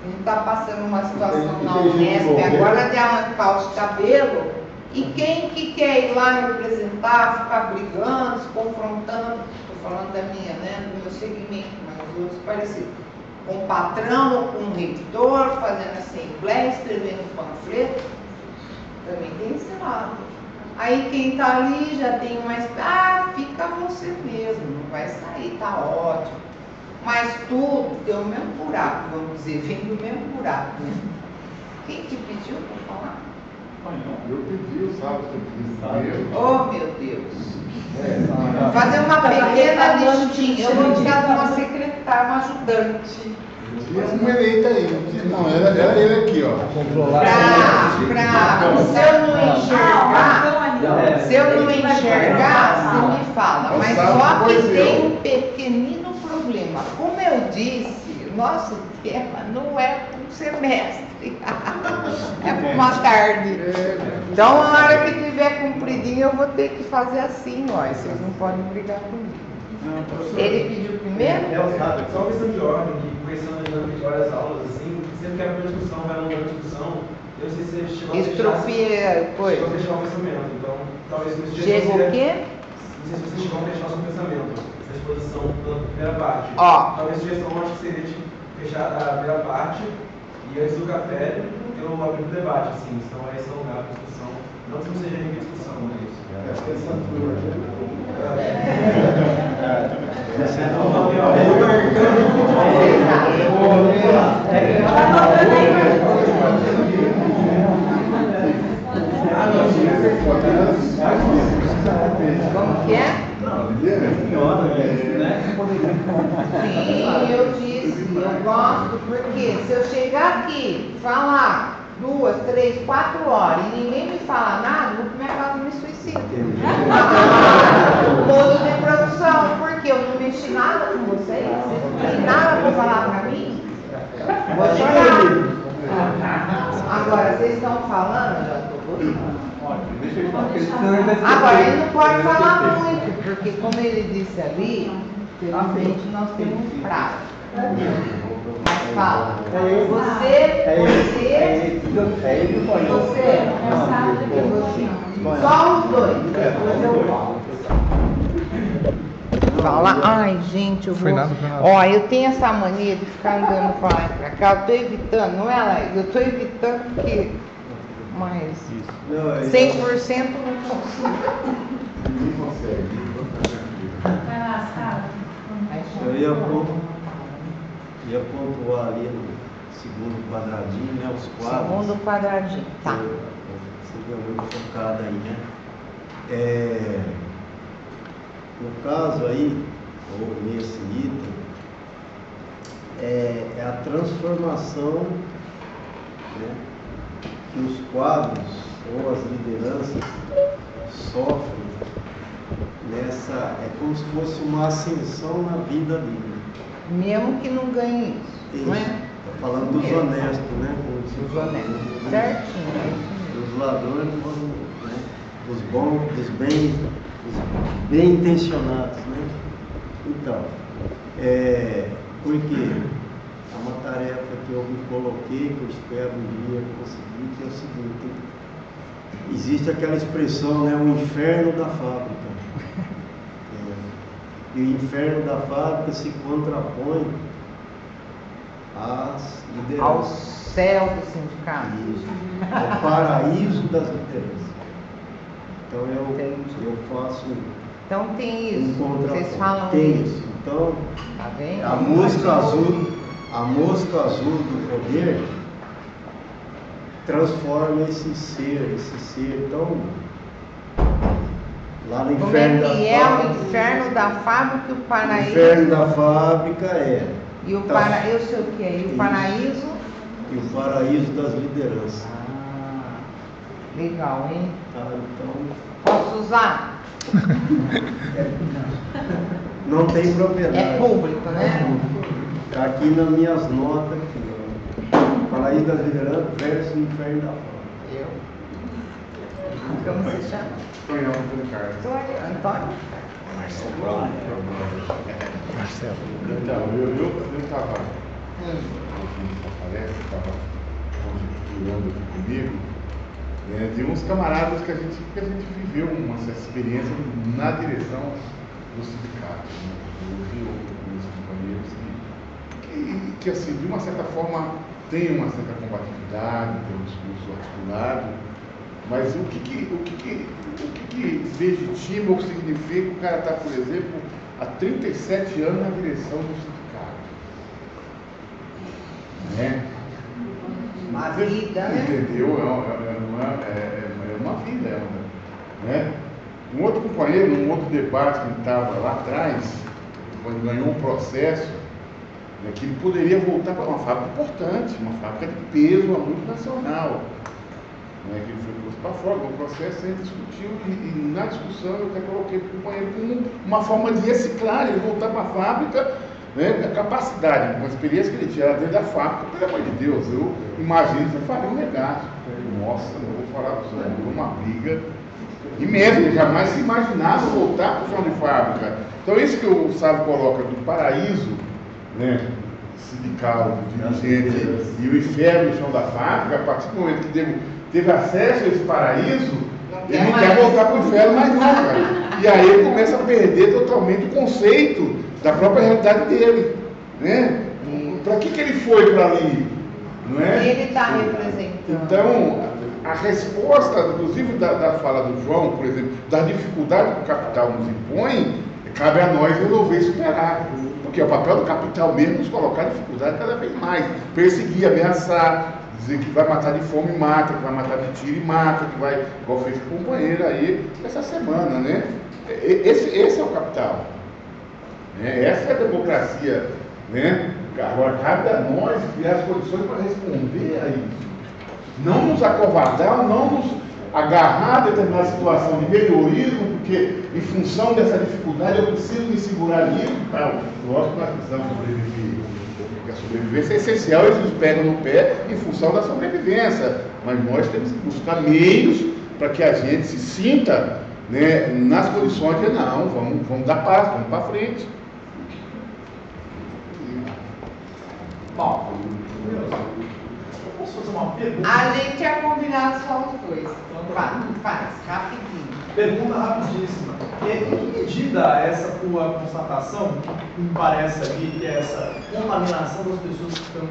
não está passando uma situação na Unesp agora de arrancar os cabelos. E quem que quer ir lá representar, ficar brigando, se confrontando, estou falando da minha, né, do meu segmento, mas os outros parecidos, com o patrão ou com o reitor, fazendo assembleia, escrevendo panfleto, também tem esse lado. Aí quem está ali já tem mais, fica você mesmo, não vai sair, tá ótimo. Mas tudo tem o mesmo buraco, vamos dizer, vem do mesmo buraco, né? Quem te pediu para falar? Eu pedi, sabe? Oh, meu Deus. Vou fazer uma pequena listinha. Eu vou precisar de uma secretária, uma ajudante. Um eleito aí. Não, era ele aqui, ó. Se eu não enxergar, você me fala. Mas só que tem um pequenino problema. Como eu disse, o nosso tema não é um semestre. É por uma tarde. Então, na hora que tiver compridinho, eu vou ter que fazer assim, ó. E vocês não podem brigar comigo. Ele pediu primeiro? Só uma questão de ordem, que conhecendo a dinâmica de várias aulas, assim, sempre que é uma discussão, vai longa discussão, eu não sei se você chegou a Chegou o pensamento, então talvez você chegou o quê? Não sei se você chegou a fechar o seu pensamento, essa exposição pela primeira parte. Ó. Talvez a sugestão acho que seria de fechar a primeira parte e antes do café eu abrir o debate, assim, então esse é o lugar para discussão. Não que não seja nenhuma discussão, mas é isso. Como que é? Sim, eu disse, eu gosto, porque se eu chegar aqui, falar 2, 3, 4 horas e ninguém me fala nada, eu vou pra minha casa e me suicido. Todo de produção, porque eu não mexi nada com vocês, vocês não tem nada pra falar pra mim. Vou chorar. Agora, vocês estão falando, eu já estou gostando. Deixa eu falar, porque senão Agora, ele não pode falar muito, porque como ele disse ali, felizmente nós temos prazo. Mas fala. Só os dois, depois eu falo. Fala, ai gente, eu vou. Foi nada. Ó, eu tenho essa mania de ficar andando pra lá e pra cá, eu tô evitando, não é, Laís? Eu tô evitando porque. Mas 100% não consigo. Ninguém consegue. Vai lá, Sara. Eu ia pontuar ali no segundo quadradinho, né? Os quadros. Segundo quadradinho, tá. Você deu muito focado aí, né? No caso aí, ou nesse item, é a transformação, né, que os quadros ou as lideranças sofrem nessa, é como se fosse uma ascensão na vida dele. Mesmo que não ganhe isso, não é? Estou falando dos honestos, né? Dos honestos. Certinho, é isso mesmo. Dos ladrões, né? Dos bons, dos bem intencionados, né? Então, porque é uma tarefa que eu me coloquei, que eu espero um dia conseguir, que é o seguinte: existe aquela expressão, né? O inferno da fábrica. E o inferno da fábrica se contrapõe às Ao lideranças. céu do sindicato. Isso. Ao paraíso das lideranças. Então eu faço Então tem isso. contraponto. Vocês falam Tem isso. Então, Tá vendo? a mosca azul do poder transforma esse ser tão lá no Como inferno é da que é fábrica. o inferno da fábrica e o O paraíso? inferno da fábrica E o tá. paraíso, eu sei o que é. E o Isso. paraíso? E o paraíso das lideranças. Legal, hein? Tá? Então, Posso usar? não tem propriedade. É público, né? Tá aqui nas minhas notas aqui, ó. Paraíso das lideranças versus inferno da fábrica. Eu. Como você chama? Tonhão do Carlos. Antônio? Marcelo. Então, eu estava ouvindo essa palestra, estava conjecturando aqui comigo, de uns camaradas que a gente viveu uma experiência na direção do sindicato. Né? Eu ouvi alguns companheiros que, assim, de uma certa forma, tem uma certa combatividade, tem um discurso articulado, mas o que legitima ou significa o cara estar, por exemplo, há 37 anos na direção do sindicato? Né? Uma vida, né? Entendeu? É uma vida. Né? Um outro companheiro, num outro debate que estava lá atrás, quando ganhou um processo, né, que ele poderia voltar para uma fábrica importante, uma fábrica de peso, uma multinacional. Né, que ele foi posto para fora, o processo a gente discutiu e na discussão eu até coloquei para o companheiro como uma forma de reciclar, ele voltar para a fábrica, né, a capacidade, com a experiência que ele tinha dentro da fábrica, pelo amor de Deus, eu imagino que eu faria um regaço. Nossa, não vou falar para você, uma briga imensa, ele jamais se imaginava voltar para o chão de fábrica. Então isso que o Sávio coloca do paraíso, né, sindical, do dirigente e o inferno no chão da fábrica, a partir do momento que teve acesso a esse paraíso, ele não quer voltar para o inferno mais nunca. E aí ele começa a perder totalmente o conceito da própria realidade dele. Né? Para que ele foi para ali? Não é? Ele está representando. Então, a resposta, inclusive da fala do João, por exemplo, da dificuldade que o capital nos impõe, cabe a nós resolver superar. Porque é o papel do capital mesmo nos colocar dificuldade cada vez mais. Perseguir, ameaçar, dizer que vai matar de fome, mata, que vai matar de tiro e mata, que vai, igual fez com o companheiro aí essa semana, né? Esse é o capital. Né? Essa é a democracia, né? Agora cabe a nós criar as condições para responder a isso. Não nos acovardar, não nos agarrar determinada situação de melhorismo, porque em função dessa dificuldade eu preciso me segurar nisso. Lógico que nós precisamos sobreviver, porque a sobrevivência é essencial, eles nos pegam no pé em função da sobrevivência, mas nós temos que buscar meios para que a gente se sinta, né, nas condições de não, vamos dar passo, vamos para frente. Bom, eu posso fazer uma pergunta? A gente é convidado só os dois. Faz, rapidinho. Pergunta rapidíssima. Em que medida essa tua constatação, que me parece ali, que é essa contaminação das pessoas que estão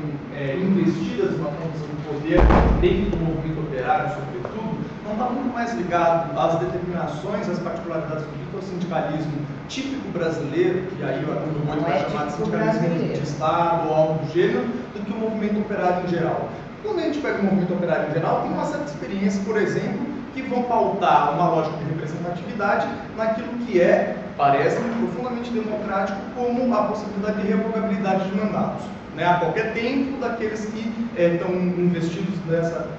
investidas numa condição de poder dentro do movimento operário, sobretudo, não está muito mais ligado às determinações, às particularidades do sindicalismo típico brasileiro, que aí eu vou chamar de sindicalismo de Estado ou algo do gênero, do que o movimento operário em geral. Quando a gente pega o movimento operário em geral, tem uma certa experiência, por exemplo, que vão pautar uma lógica de representatividade naquilo que parece profundamente democrático, como a possibilidade de revogabilidade de mandatos, né, a qualquer tempo daqueles que estão investidos nessa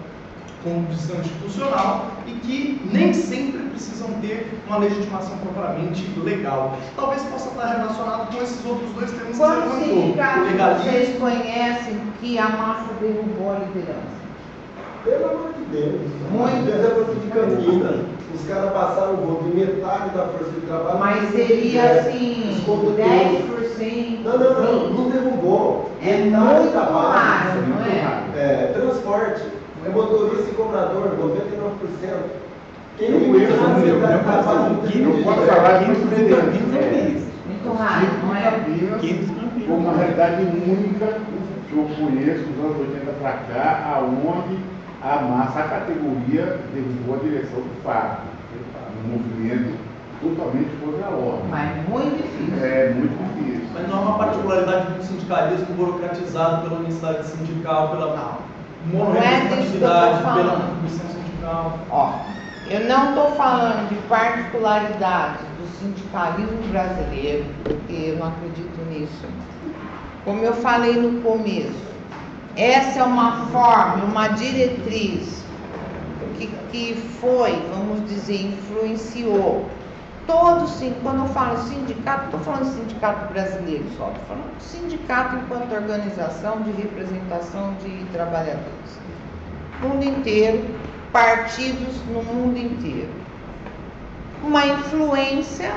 condição institucional e que nem sempre precisam ter uma legitimação propriamente legal. Talvez possa estar relacionado com esses outros dois termos que você Quantos levantou. sindicatos vocês conhecem que a massa derrubou a liderança? Pelo amor de Deus. Muito. Deus é força de Campinas. Os caras passaram o voto de metade da força de trabalho. Mas seria assim, 10%. Não derrubou. É Metade muito da base. raro, não é? Transporte. É motorista e cobrador, 99%. Quem Eu conheço muito posso falar de Muito raro, não é? Foi uma realidade única que eu conheço nos anos 80 para cá, aonde a massa, a categoria derrubou a direção do fato. Um movimento totalmente contra a ordem. Mas muito difícil. É muito difícil. Mas não é uma particularidade do sindicalismo burocratizado pela unidade sindical, pela monorepresentatividade, pela contribuição sindical. Ó, eu não estou falando de particularidades do sindicalismo brasileiro, porque eu não acredito nisso. Como eu falei no começo, essa é uma forma, uma diretriz que foi, vamos dizer, influenciou todos, quando eu falo sindicato, estou falando sindicato brasileiro só, estou falando sindicato enquanto organização de representação de trabalhadores. No mundo inteiro, partidos no mundo inteiro. Uma influência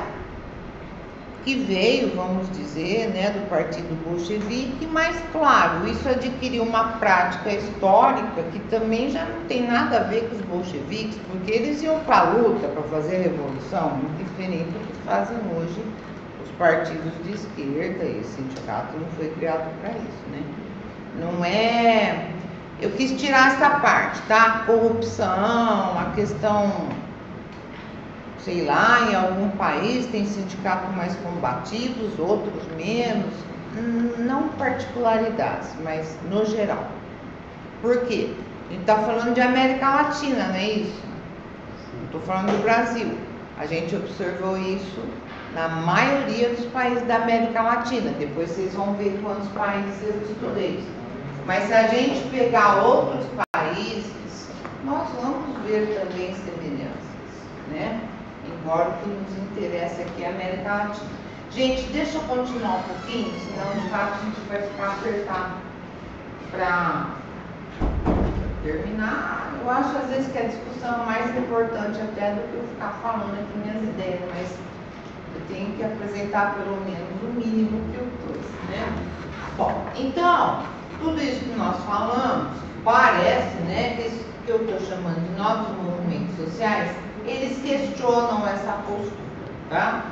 que veio, vamos dizer, né, do partido bolchevique, mas claro, isso adquiriu uma prática histórica que também já não tem nada a ver com os bolcheviques, porque eles iam para a luta para fazer a revolução, muito diferente do que fazem hoje os partidos de esquerda, e o sindicato não foi criado para isso, né? Não é... Eu quis tirar essa parte, tá? Corrupção, a questão... sei lá, em algum país tem sindicatos mais combativos, outros menos, não particularidades, mas no geral. Por quê? A gente está falando de América Latina, não é isso? Não estou falando do Brasil. A gente observou isso na maioria dos países da América Latina. Depois vocês vão ver quantos países eu estudei. Mas se a gente pegar outros países, nós vamos ver também semelhanças, né? Embora o que nos interessa aqui é a América Latina. Gente, deixa eu continuar um pouquinho, senão de fato a gente vai ficar apertado para terminar. Eu acho às vezes que a discussão é mais importante até do que eu ficar falando aqui minhas ideias, mas eu tenho que apresentar pelo menos o mínimo que eu trouxe, né? Bom, então, tudo isso que nós falamos, parece, né, que isso que eu estou chamando de novos movimentos sociais, eles questionam essa postura, tá?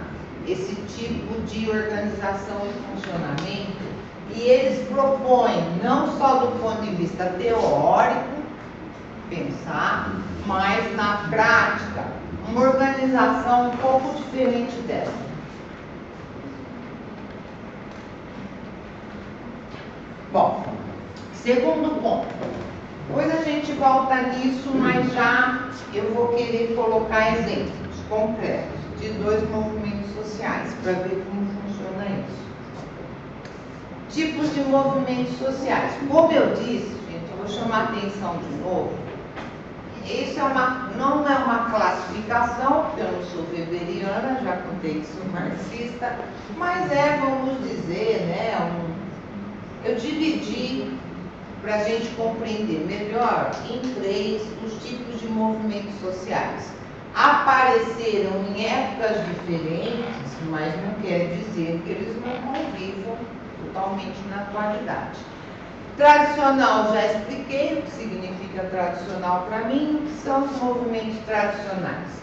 Esse tipo de organização e funcionamento, e eles propõem, não só do ponto de vista teórico, pensar, mas na prática, uma organização um pouco diferente dessa. Bom, segundo ponto. Depois a gente volta nisso, mas já eu vou querer colocar exemplos concretos de dois movimentos sociais para ver como funciona isso. Tipos de movimentos sociais. Como eu disse, gente, eu vou chamar a atenção de novo. isso não é uma classificação, porque eu não sou weberiana, já contei que sou marxista, mas vamos dizer, né, eu dividi, para a gente compreender melhor, em 3 os tipos de movimentos sociais. Apareceram em épocas diferentes, mas não quer dizer que eles não convivam totalmente na atualidade. Tradicional, já expliquei o que significa tradicional para mim, o que são os movimentos tradicionais.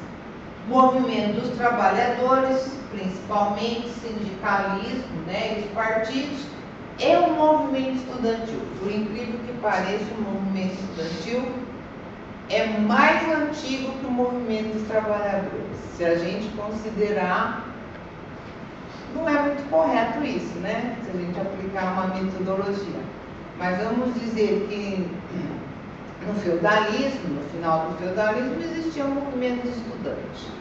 Movimento dos trabalhadores, principalmente sindicalismo, né, e os partidos, é um movimento estudantil. Por incrível que pareça, o movimento estudantil é mais antigo que o movimento dos trabalhadores. Se a gente considerar, não é muito correto isso, né? Se a gente aplicar uma metodologia. Mas vamos dizer que no feudalismo, no final do feudalismo, existia um movimento estudantil.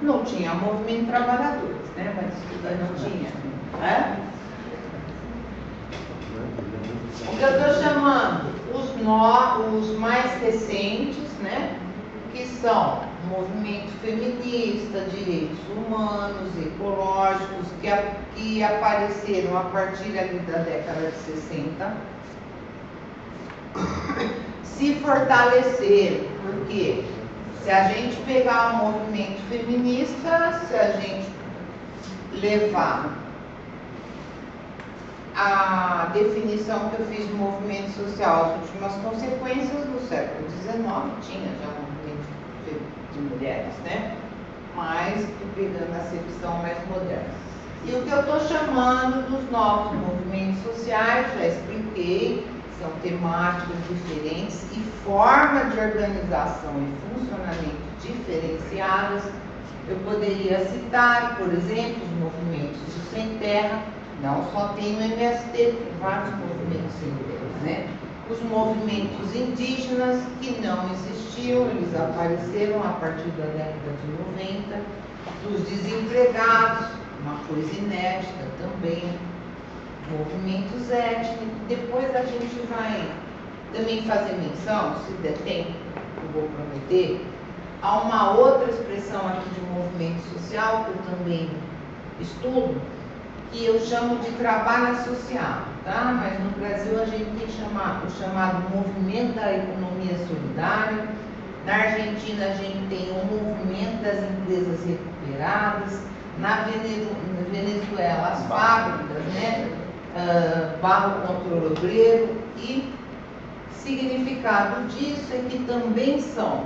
Não tinha movimento de trabalhadores, né? Mas estudante não tinha. Né? O que eu estou chamando os mais recentes, né? Que são movimento feminista, direitos humanos, ecológicos, que apareceram a partir ali da década de 60, se fortaleceram, porque se a gente pegar o movimento feminista, se a gente levar a definição que eu fiz do movimento social, as últimas consequências do século XIX, tinha já um movimento de mulheres, né? Mas pegando a acepção mais moderna. E o que eu estou chamando dos novos movimentos sociais, já expliquei, são temáticas diferentes e forma de organização e funcionamento diferenciadas. Eu poderia citar, por exemplo, os movimentos do sem terra. Não só tem no MST, tem vários movimentos sem terra, né? Os movimentos indígenas, que não existiam, eles apareceram a partir da década de 90. Dos desempregados, uma coisa inédita também. Movimentos étnicos. Depois a gente vai também fazer menção, se der tempo, eu vou prometer, a uma outra expressão aqui de movimento social, que eu também estudo, que eu chamo de trabalho associado, tá? Mas no Brasil a gente tem o chamado movimento da economia solidária. Na Argentina a gente tem o movimento das empresas recuperadas. Na Venezuela as fábricas, né? Barro controle obreiro. E significado disso é que também são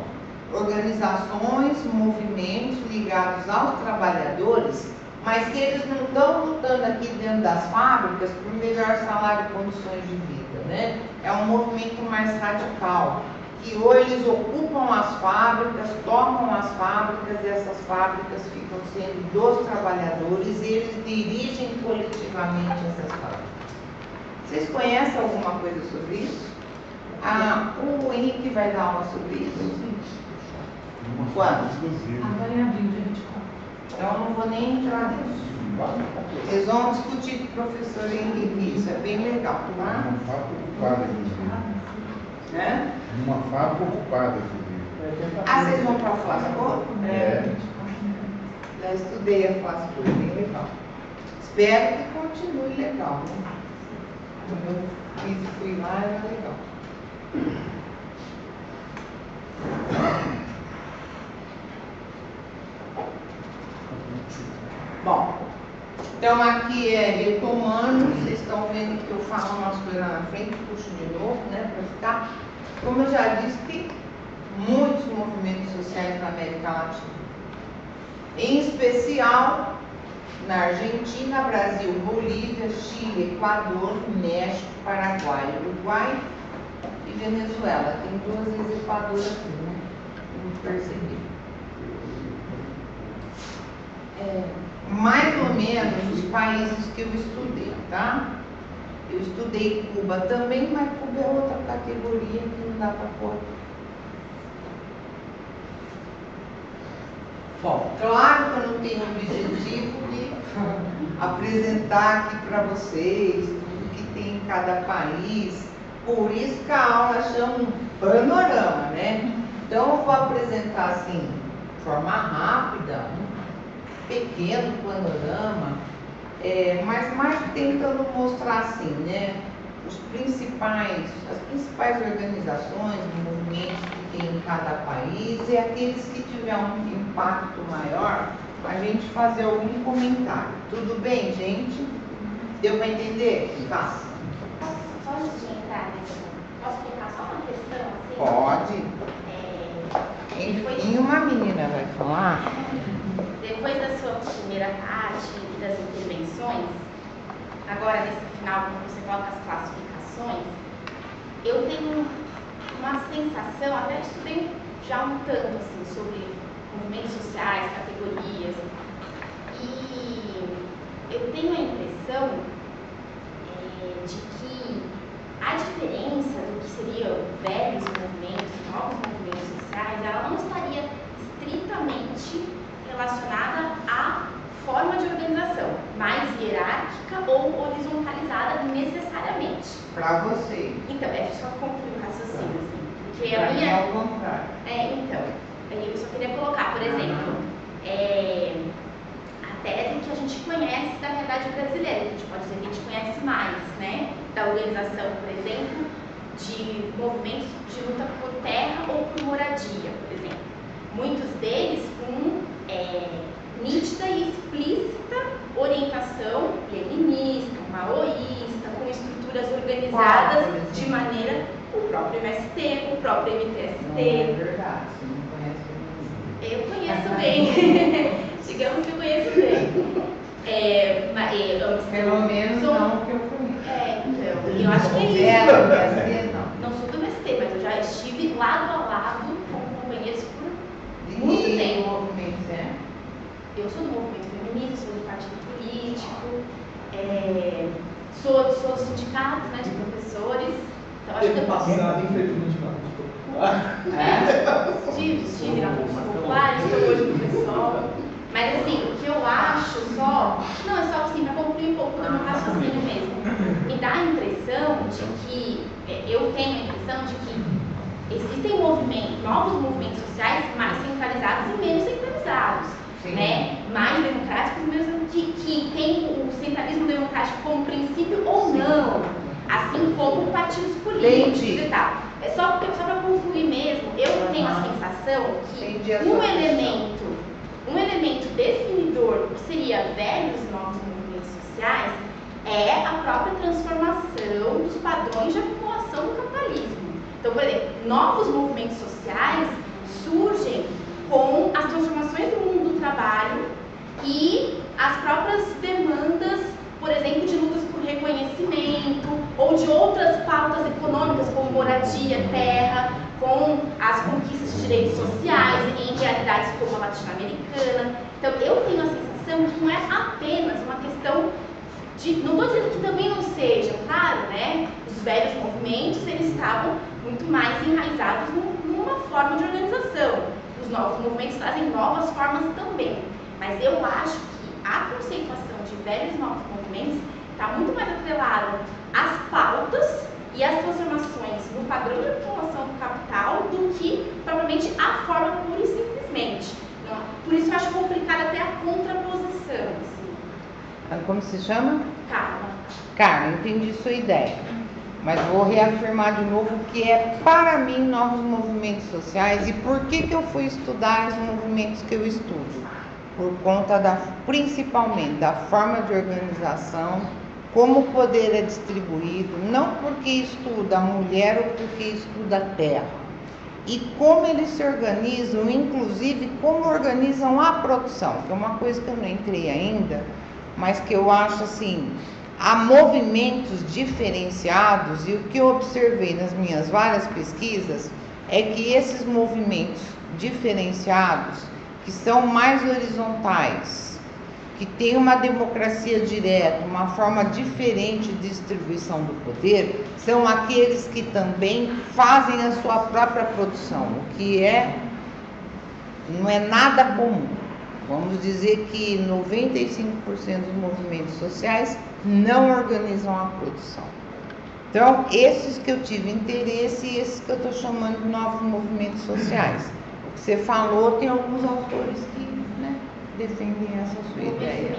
organizações, movimentos ligados aos trabalhadores, mas que eles não estão lutando aqui dentro das fábricas por melhor salário e condições de vida, né? É um movimento mais radical, que ou eles ocupam as fábricas, tocam as fábricas, e essas fábricas ficam sendo dos trabalhadores e eles dirigem coletivamente essas fábricas. Vocês conhecem alguma coisa sobre isso? O Henrique vai dar aula sobre isso? Quando? Agora em abril, dia 24. Então eu não vou nem entrar nisso. Vocês vão discutir com o professor Henrique, isso é bem legal, tá? Uma fábrica ocupada, inclusive. Né? Uma fábrica ocupada, inclusive. Vocês vão para a Flasco? Já estudei a Flasco, bem legal. Espero que continue legal, né? Quando eu fui lá, era legal. Bom, então aqui retomando, vocês estão vendo que eu falo umas coisas lá na frente, puxo de novo, né, para ficar. Como eu já disse, tem muitos movimentos sociais na América Latina. Em especial na Argentina, Brasil, Bolívia, Chile, Equador, México, Paraguai, Uruguai e Venezuela. Tem 2 ex-equadoras aqui, né? Vamos perceber. Mais ou menos os países que eu estudei, tá? Eu estudei Cuba também, mas Cuba é outra categoria que não dá para pôr. Bom, claro que eu não tenho o objetivo de apresentar aqui para vocês tudo que tem em cada país, por isso que a aula chama um panorama, né? Então eu vou apresentar assim, de forma rápida, um pequeno panorama, mas mais tentando mostrar assim, né, as principais organizações, movimentos que tem em cada país e aqueles que tiver um impacto maior, a gente fazer algum comentário. Tudo bem, gente? Deu para entender? Faça. Só antes de entrar nisso, posso explicar só uma questão? Assim? Pode. Enfim, uma menina vai falar. Depois da sua primeira parte e das intervenções, agora nesse final, quando você coloca as classificações, eu tenho uma sensação, até estudei já um tanto assim, sobre movimentos sociais, categorias, e eu tenho a impressão de que a diferença do que seriam velhos movimentos, novos movimentos sociais, ela não estaria estritamente relacionada à forma de organização, mais hierárquica ou horizontalizada necessariamente. Para você. Então, só concluir o raciocínio, assim, porque Pra a mim minha... é ao contrário. Então, eu só queria colocar, por exemplo, a tese que a gente conhece da realidade brasileira, que a gente pode dizer que a gente conhece mais, né? Da organização, por exemplo, de movimentos de luta por terra ou por moradia, por exemplo. Muitos deles com nítida e explícita orientação leninista, maoísta, com estruturas organizadas de maneira, o próprio MST, o próprio MTST. Não é verdade, você não conhece. Eu conheço bem, digamos que eu conheço bem. Pelo menos não que eu conheço. Então, eu acho que é isso. MST, não. Não sou do MST, mas eu já estive lado a lado com companheiros por muito tempo. Movimento, Eu sou do movimento feminista, sou do partido político, sou dos sindicatos, né, de professores. Então, acho que eu passado, infelizmente, não. Estive na Função Popular, estou hoje no PSOL. Mas assim, o que eu acho não é só assim, para concluir um pouco do meu raciocínio mesmo. Me dá a impressão de que, eu tenho a impressão de que existem novos movimentos sociais mais centralizados e menos centralizados. Né? Mais democráticos, mesmo que tem o centralismo democrático como princípio ou não, assim como partidos políticos e tal. Só para concluir mesmo, eu tenho a sensação que um elemento definidor do que seria velhos e novos movimentos sociais é a própria transformação dos padrões de acumulação do capitalismo. Então, por exemplo, novos movimentos sociais surgem com as transformações do mundo do trabalho e as próprias demandas, por exemplo, de lutas por reconhecimento ou de outras pautas econômicas como moradia, terra, com as conquistas de direitos sociais em realidades como a latino-americana. Então, eu tenho a sensação que não é apenas uma questão de... Não estou dizendo que também não sejam, claro, né? Os velhos movimentos, eles estavam muito mais enraizados numa forma de organização. Os novos movimentos trazem novas formas também. Mas eu acho que a conceituação de velhos e novos movimentos está muito mais atrelada às pautas e às transformações no padrão de acumulação do capital do que propriamente a forma pura e simplesmente. Não, por isso eu acho complicada até a contraposição. Assim. Como se chama? Carla, entendi sua ideia. Mas vou reafirmar de novo que é, para mim, novos movimentos sociais. E por que eu fui estudar os movimentos que eu estudo? Por conta, principalmente, da forma de organização, como o poder é distribuído, não porque estuda a mulher ou porque estuda a terra. E como eles se organizam, inclusive como organizam a produção, que é uma coisa que eu não entrei ainda, mas que eu acho assim... Há movimentos diferenciados e o que eu observei nas minhas várias pesquisas é que esses movimentos diferenciados, que são mais horizontais, que têm uma democracia direta, uma forma diferente de distribuição do poder, são aqueles que também fazem a sua própria produção, o que não é nada comum. Vamos dizer que 95% dos movimentos sociais não organizam a produção. Então, esses que eu tive interesse e esses que eu estou chamando de novos movimentos sociais. O que você falou, tem alguns autores que, né, defendem essa sua ideia.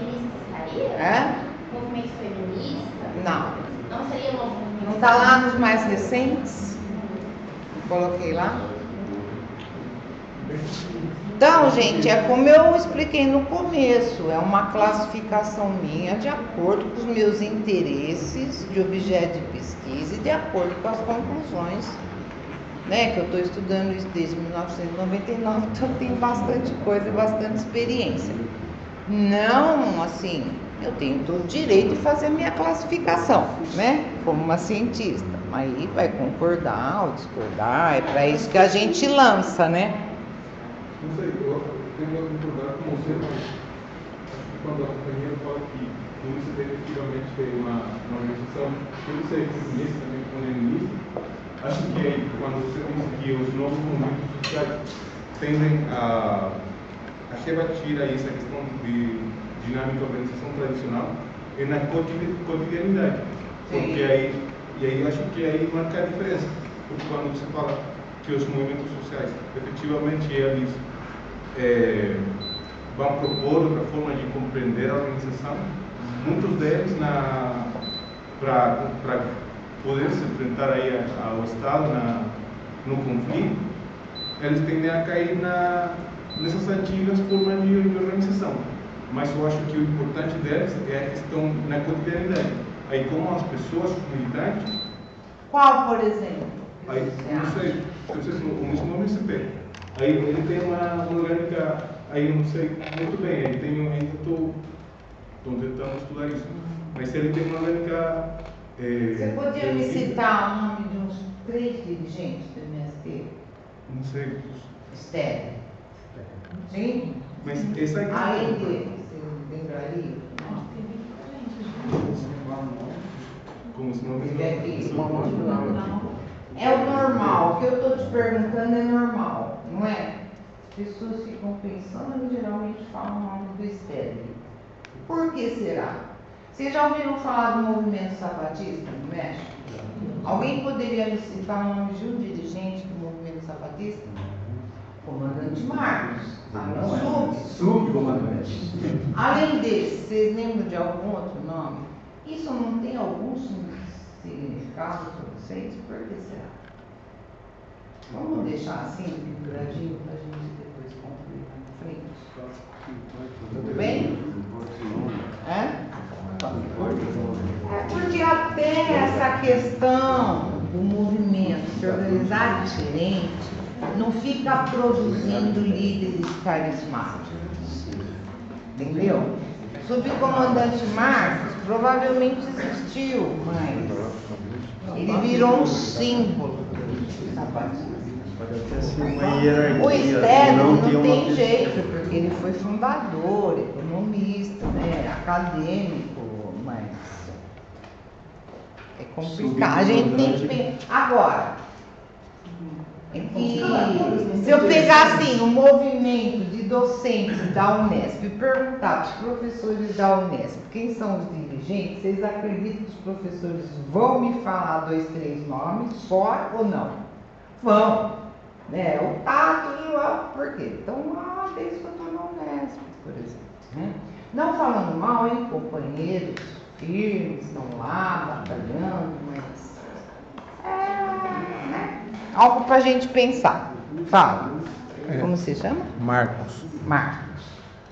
Movimento feminista? Não. Não seria um movimento? Não está lá nos mais recentes? Coloquei lá. Então, gente, é como eu expliquei no começo, é uma classificação minha de acordo com os meus interesses de objeto de pesquisa e de acordo com as conclusões, né, que eu estou estudando isso desde 1999, então eu tenho bastante coisa, bastante experiência. Não, assim, eu tenho todo o direito de fazer a minha classificação, né, como uma cientista. Aí vai concordar ou discordar, é para isso que a gente lança, né? Não sei, eu tenho que concordar com você, mas acho que quando a companheira fala que isso efetivamente tem uma organização, eu não sei, feminista também, comunista, acho que aí, quando você diz que os novos movimentos sociais tendem a rebater aí essa questão de dinâmica de organização tradicional é na cotidianidade. Porque aí acho que aí marca a diferença. Porque quando você fala que os movimentos sociais, efetivamente, eles vão propor outra forma de compreender a organização, muitos deles, para poder se enfrentar aí ao Estado no conflito, eles tendem a cair nessas antigas formas de organização. Mas eu acho que o importante deles é a questão na cotidianidade. Aí, como as pessoas militantes... Qual, por exemplo? Aí, não sei o mesmo MSP. Aí ele tem uma orgânica, aí eu não sei muito bem, ele tem, ainda estou tentando estudar isso, mas ele tem uma orgânica... Você podia me citar o nome de uns 3 dirigentes do MST? Não sei. Estéreo. Sim? Mas essa aqui... Além dele, você lembraria? Como se não é o normal, o que eu estou te perguntando é normal, não é? As pessoas ficam pensando e geralmente falam o nome do Estéreo. Por que será? Vocês já ouviram falar do movimento sapatista no México? Alguém poderia me citar o nome de um dirigente do movimento sapatista? Comandante Marcos. Subcomandante. Além desse, vocês lembram de algum outro nome? Isso não tem algum significado para vocês? Por que será? Vamos deixar assim, figuradinho, para a gente depois concluir na frente. Tudo bem? Porque até essa questão do movimento se organizar diferente não fica produzindo líderes carismáticos. Entendeu? O subcomandante Marcos provavelmente existiu, mas ele virou um símbolo do sapatismo. O Estéreo não tem jeito, porque ele foi fundador, economista, né, acadêmico, mas é complicado. A gente tem que pensar. Agora, se eu pegar assim um movimento de docentes da Unesp e perguntar para os professores da Unesp quem são os dirigentes, vocês acreditam que os professores vão me falar 2, 3 nomes só ou não? Vão. Né? O Tato e o João, por quê? Então, desde que eu estou na Unesp, por exemplo. Não falando mal, hein? Companheiros firmes, estão lá, batalhando, mas né? Algo para a gente pensar. Fala. Como você chama? Marcos. Marcos.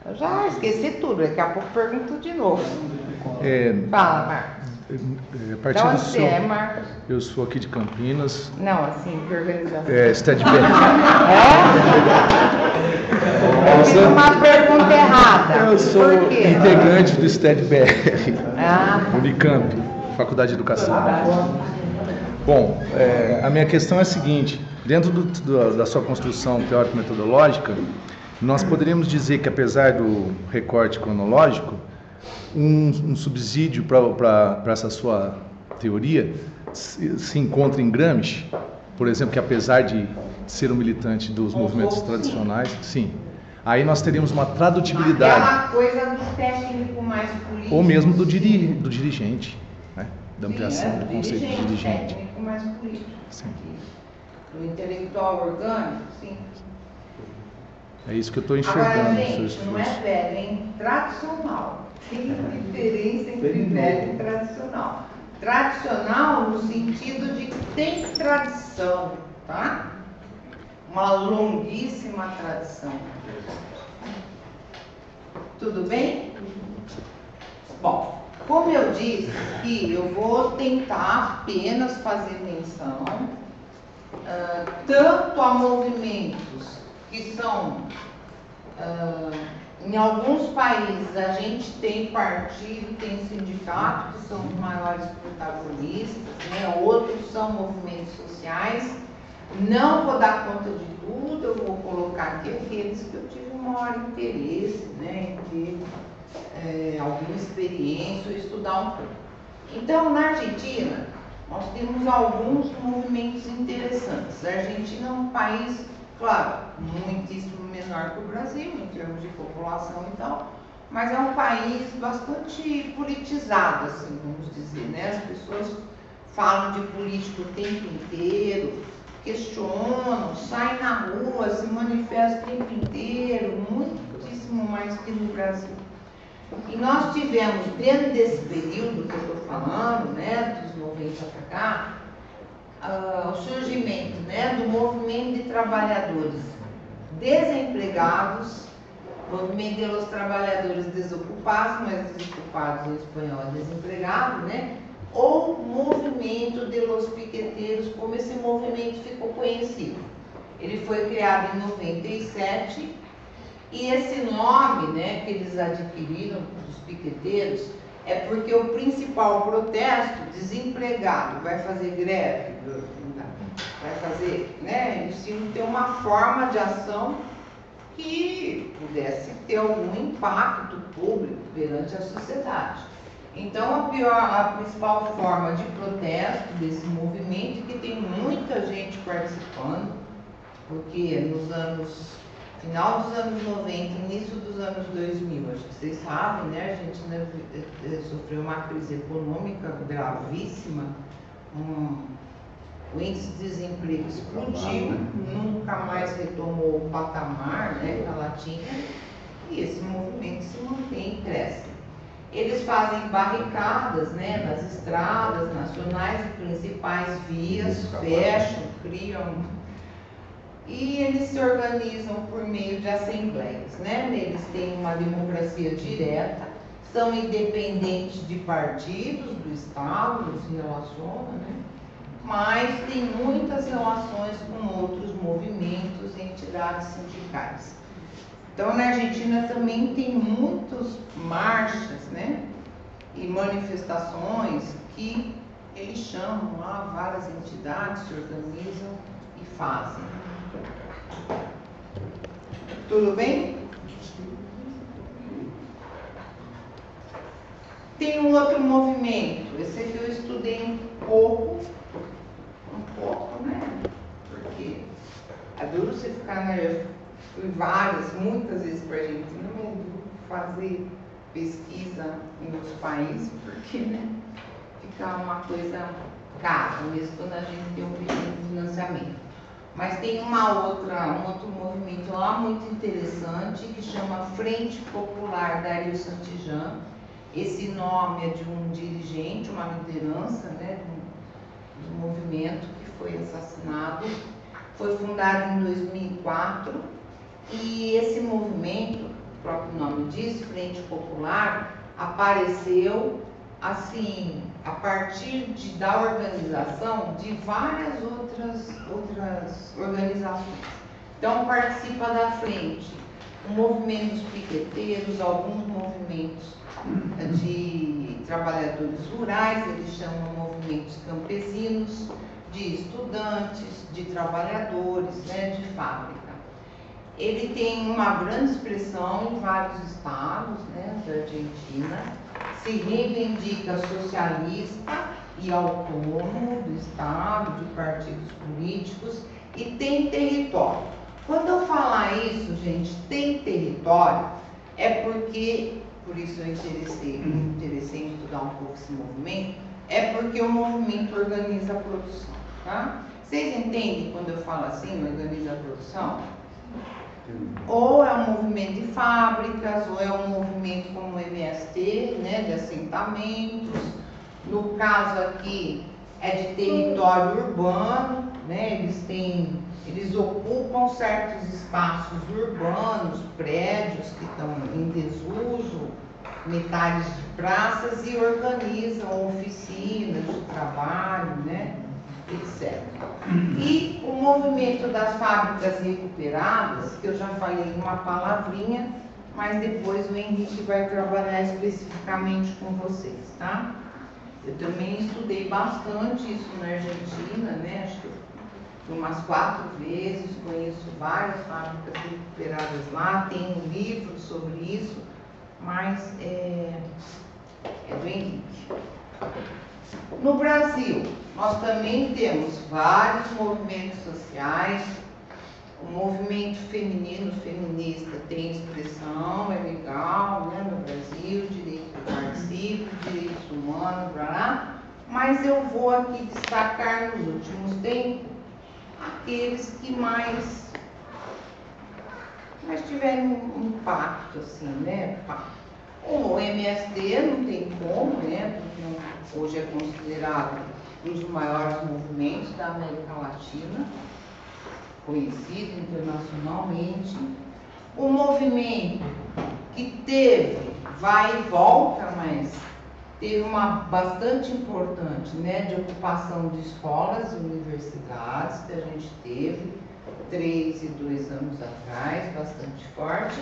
Eu já esqueci tudo, daqui a pouco pergunto de novo. Fala, Marcos. De onde você é, Marcos? Eu sou aqui de Campinas. Não, assim, que organização? Stedberg. Eu fiz uma pergunta errada. Eu sou integrante do Stedberg. Unicamp, Faculdade de Educação. Bom, a minha questão é a seguinte: dentro da sua construção teórico-metodológica, nós poderíamos dizer que, apesar do recorte cronológico, um subsídio para essa sua teoria se encontra em Gramsci, por exemplo, que apesar de ser um militante dos movimentos tradicionais, sim, aí nós teríamos uma tradutibilidade. Aquela coisa do técnico mais político. Ou mesmo do dirigente, né? da ampliação do conceito de dirigente. Técnico mais político. Sim. O intelectual orgânico, sim. É isso que eu estou Agora, enxergando no seu gente, não é esforço. velho, hein? Tradicional. Tem diferença entre velho e tradicional. Tradicional no sentido de que tem tradição, tá? Uma longuíssima tradição. Tudo bem? Bom, como eu disse, que eu vou tentar apenas fazer menção tanto a movimentos que são, em alguns países a gente tem partido, tem sindicato, que são os maiores protagonistas, né? Outros são movimentos sociais. Não vou dar conta de tudo, eu vou colocar aqui aqueles que eu tive um maior interesse, né, em ter alguma experiência ou estudar um pouco. Então, na Argentina, nós temos alguns movimentos interessantes. A Argentina é um país, claro, muitíssimo menor que o Brasil, em termos de população e tal, mas é um país bastante politizado, assim, vamos dizer, né? As pessoas falam de política o tempo inteiro, questionam, saem na rua, se manifestam o tempo inteiro, muitíssimo mais que no Brasil. E nós tivemos, dentro desse período que eu estou falando, né, dos 90 para cá, o surgimento, né, do movimento de trabalhadores desempregados, movimento de los trabalhadores desocupados, mas desocupados em espanhol é desempregado, né? Ou movimento de los piqueteiros, como esse movimento ficou conhecido. Ele foi criado em 97 e esse nome, né, que eles adquiriram, dos piqueteiros, é porque o principal protesto, desempregado, vai fazer greve, vai fazer, né, eles tinham que ter uma forma de ação que pudesse ter algum impacto público perante a sociedade. Então, a principal forma de protesto desse movimento, que tem muita gente participando, porque final dos anos 90, início dos anos 2000, acho que vocês sabem, né, a Argentina sofreu uma crise econômica gravíssima, o índice de desemprego explodiu, nunca mais retomou o patamar, né, que ela tinha, e esse movimento se mantém e cresce. Eles fazem barricadas, né, nas estradas nacionais e principais vias, fecham, criam, e eles se organizam por meio de assembleias, né? Eles têm uma democracia direta, são independentes de partidos do Estado, não se relacionam, né? Mas tem muitas relações com outros movimentos e entidades sindicais. Então, na Argentina também tem muitas marchas, né, e manifestações que eles chamam lá, várias entidades se organizam e fazem. Tudo bem? Tem um outro movimento, esse aqui eu estudei um pouco, né, porque é duro você ficar fui muitas vezes para a Argentina, fazer pesquisa em outros países, porque, né, fica uma coisa cara, mesmo quando a gente tem um pequeno financiamento. Mas tem um outro movimento lá muito interessante, que chama Frente Popular Darío Santillan. Esse nome é de um dirigente, uma liderança, né, do movimento que foi assassinado. Foi fundado em 2004. E esse movimento, o próprio nome diz, Frente Popular, apareceu assim, a partir da organização de várias outras organizações. Então, participa da frente o movimento dos piqueteiros, alguns movimentos de trabalhadores rurais, eles chamam movimentos campesinos, de estudantes, de trabalhadores, né, de fábrica. Ele tem uma grande expressão em vários estados, né, da Argentina, se reivindica socialista e autônomo do estado, de partidos políticos, e tem território. Quando eu falar isso, gente, tem território, é porque, por isso eu me interessei em estudar um pouco esse movimento, é porque o movimento organiza a produção, tá? Vocês entendem quando eu falo assim, organiza a produção? Ou é um movimento de fábricas, ou é um movimento como o MST, né, de assentamentos. No caso aqui é de território urbano, né, eles ocupam certos espaços urbanos, prédios que estão em desuso, metades de praças, e organizam oficinas de trabalho, né, etc. E o movimento das fábricas recuperadas, que eu já falei uma palavrinha, mas depois o Henrique vai trabalhar especificamente com vocês, tá? Eu também estudei bastante isso na Argentina, né? Acho que eu fui umas 4 vezes, conheço várias fábricas recuperadas lá, tem um livro sobre isso, mas é do Henrique. No Brasil, nós também temos vários movimentos sociais. O movimento feminino, feminista tem expressão, é legal, né, no Brasil, direito do participo, direitos humanos, mas eu vou aqui destacar nos últimos tempos aqueles que mais tiveram um impacto, assim, né? O MST não tem como, né? Porque hoje é considerado um dos maiores movimentos da América Latina, conhecido internacionalmente. O movimento que teve, vai e volta, mas teve uma bastante importante, né, de ocupação de escolas e universidades, que a gente teve 3 e 2 anos atrás, bastante forte,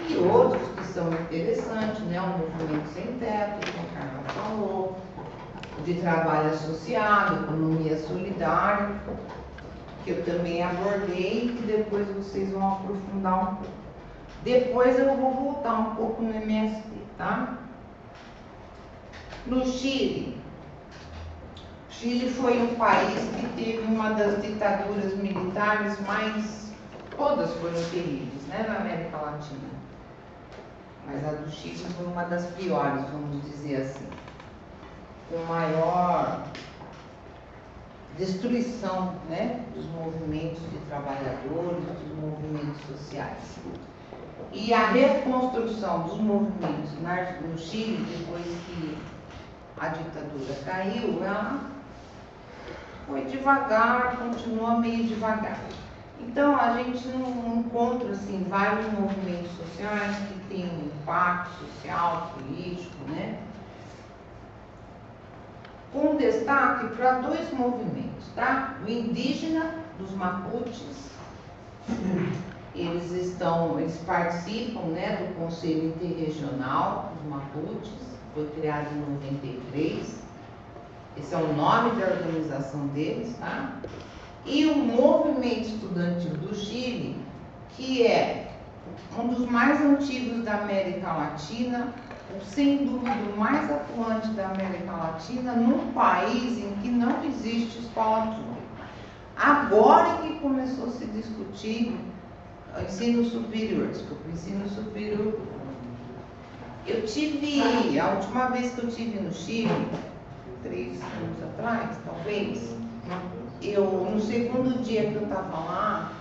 e outros que são interessantes, né, o movimento sem teto, que a Carla falou, de trabalho associado, economia solidária, que eu também abordei, e que depois vocês vão aprofundar um pouco. Depois eu vou voltar um pouco no MST, tá? No Chile foi um país que teve uma das ditaduras militares todas foram terríveis, né, na América Latina. Mas a do Chile foi uma das piores, vamos dizer assim. Com maior destruição, né, dos movimentos de trabalhadores, dos movimentos sociais. E a reconstrução dos movimentos no Chile, depois que a ditadura caiu, ela foi devagar, continua meio devagar. Então, a gente não encontra assim, vários movimentos sociais que têm um impacto social, político, né? Com destaque para 2 movimentos, tá? O indígena, dos Mapuches, eles participam, né, do Conselho Interregional dos Mapuches, foi criado em 93, esse é o nome da organização deles, tá? E o movimento estudantil do Chile, que é um dos mais antigos da América Latina, sem dúvida o mais atuante da América Latina, num país em que não existe escola pública. Agora que começou a se discutir o ensino superior, a última vez que eu tive no Chile, 3 anos atrás, talvez, no segundo dia que eu estava lá,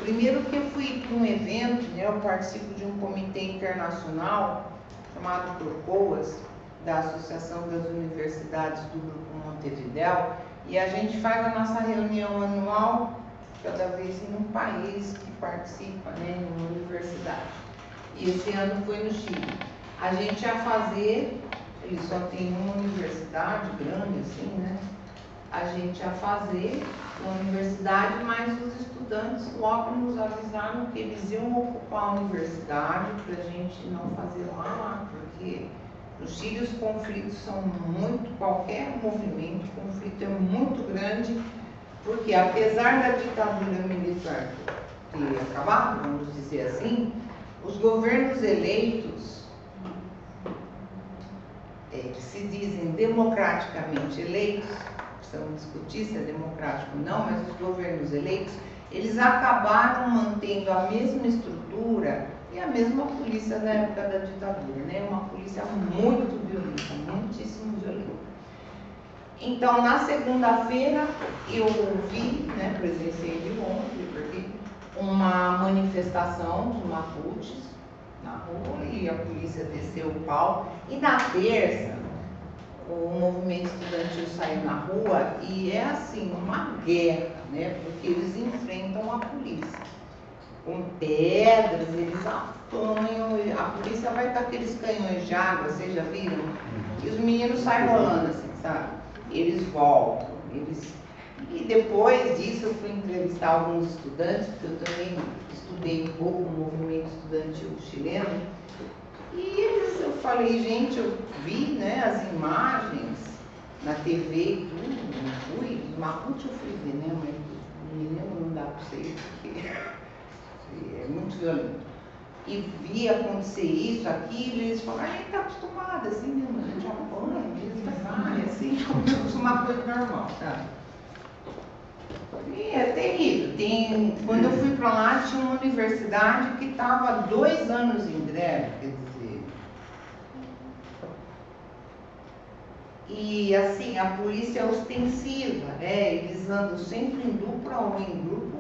primeiro que eu fui para um evento, né, eu participo de um comitê internacional chamado PROCOAS, da Associação das Universidades do Grupo Montevidéu, e a gente faz a nossa reunião anual, cada vez em um país que participa, né, em uma universidade. E esse ano foi no Chile. A gente ia fazer, ele só tem uma universidade grande assim, né? A gente ia fazer uma universidade, mas os estudantes logo nos avisaram que eles iam ocupar a universidade para a gente não fazer lá, porque no Chile os conflitos são qualquer movimento, o conflito é muito grande, porque apesar da ditadura militar ter acabado, vamos dizer assim, os governos eleitos, que se dizem democraticamente eleitos, precisamos discutir se é democrático ou não, mas os governos eleitos, eles acabaram mantendo a mesma estrutura E a mesma polícia da época da ditadura, né? Uma polícia muito violenta, muitíssimo violenta. Então, na segunda-feira, eu vi, né, presenciei de ontem, porque uma manifestação dos Mapuches na rua e a polícia desceu o pau. E na terça, o movimento estudantil saiu na rua e é assim, uma guerra, né? Porque eles enfrentam a polícia. Com pedras, eles apanham, a polícia vai com aqueles canhões de água, vocês já viram? E os meninos saem rolando assim, sabe? Eles voltam, E depois disso eu fui entrevistar alguns estudantes, porque eu também estudei um pouco o movimento estudantil chileno, e eu falei, gente, eu vi, né, as imagens na TV e tudo, não fui, Mapuche eu fui ver, né, mas o menino não dá para vocês, porque é muito violento. E vi acontecer isso, aquilo, e eles falaram, a gente está acostumado, assim mesmo, a gente apanha, eles vai, assim, como se fosse uma coisa normal, sabe? E é terrível. Quando eu fui para lá, tinha uma universidade que estava 2 anos em greve, quer dizer. E assim, a polícia é ostensiva, né? Eles andam sempre em dupla ou em grupo,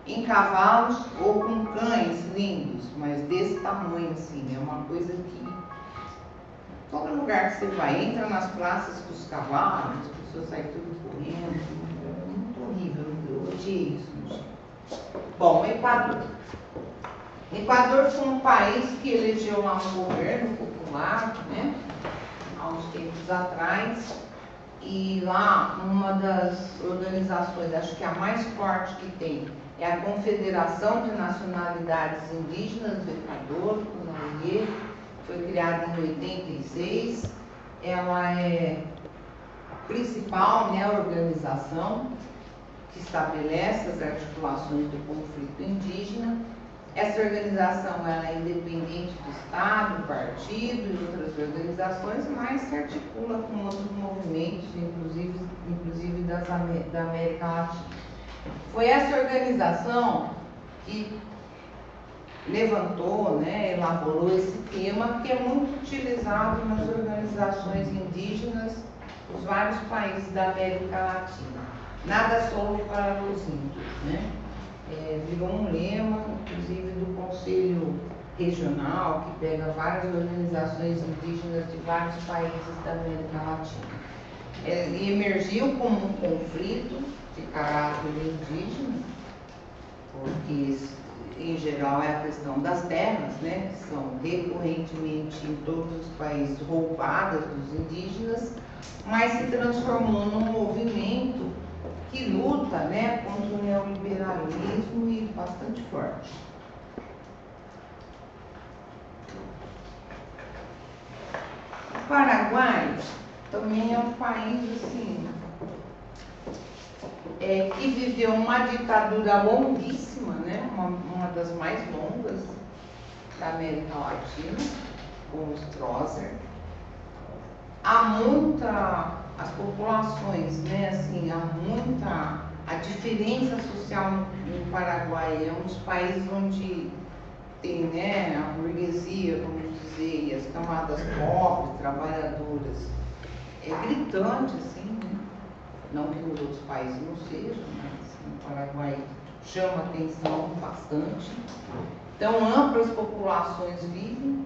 em cavalos ou com cães lindos, mas desse tamanho assim, é uma coisa que todo lugar que você vai, entra nas praças com os cavalos, as pessoas saem tudo correndo, é muito horrível, eu odiei isso. Bom, Equador. Equador foi um país que elegeu lá um governo popular, né, há uns tempos atrás, e lá uma das organizações, acho que a mais forte que tem, é a Confederação de Nacionalidades Indígenas do Equador, CONAIE, foi criada em 86. Ela é a principal, né, organização que estabelece as articulações do conflito indígena. Essa organização ela é independente do Estado, partido e outras organizações, mas se articula com outros movimentos, inclusive da América Latina. Foi essa organização que levantou, né, elaborou esse tema que é muito utilizado nas organizações indígenas dos vários países da América Latina. Nada solo para os índios, né? Virou um lema, inclusive do Conselho Regional, que pega várias organizações indígenas de vários países da América Latina. Ele emergiu como um conflito de caráter indígena, porque em geral é a questão das terras, né, que são recorrentemente em todos os países roubadas dos indígenas, mas se transformou num movimento que luta, né, contra o neoliberalismo e bastante forte. O Paraguai também é um país assim, que viveu uma ditadura longuíssima, né? Uma das mais longas da América Latina, com o Stroessner. As populações, né? Assim, a diferença social no Paraguai é um dos países onde tem, né, a burguesia, vamos dizer, e as camadas pobres, trabalhadoras. É gritante, assim, né? Não que nos outros países não sejam, mas no Paraguai chama atenção bastante. Então, amplas populações vivem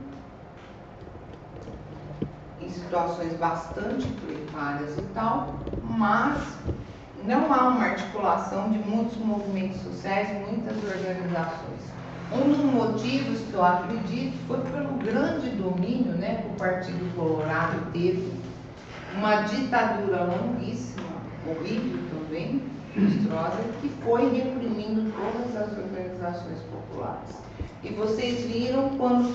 em situações bastante precárias e tal, mas não há uma articulação de muitos movimentos sociais, muitas organizações. Um dos motivos que eu acredito foi pelo grande domínio, né, que o Partido Colorado teve, uma ditadura longuíssima, horrível também, Stroessner, que foi reprimindo todas as organizações populares. E vocês viram quando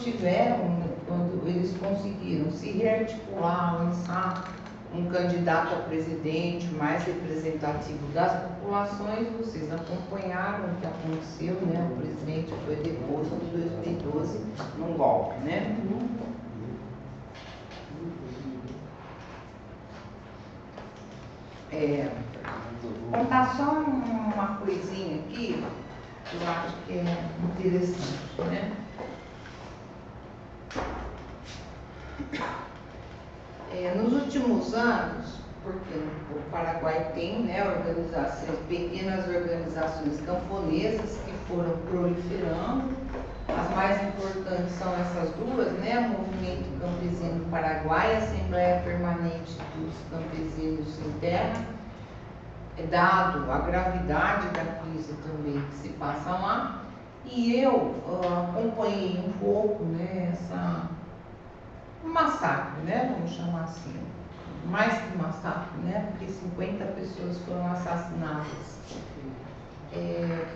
eles conseguiram se rearticular, lançar um candidato a presidente mais representativo das populações, vocês acompanharam o que aconteceu, né? O presidente foi deposto em 2012 num golpe, né? Vou contar só uma coisinha aqui, que eu acho que é interessante, né? Nos últimos anos, porque o Paraguai tem, né, organizações, pequenas organizações camponesas que foram proliferando. As mais importantes são essas duas, né, o Movimento Campesino Paraguai e a Assembleia Permanente dos Campesinos Sem Terra. Dado a gravidade da crise também que se passa lá, e eu acompanhei um pouco, né, um massacre, né, vamos chamar assim, mais que massacre, né, porque 50 pessoas foram assassinadas.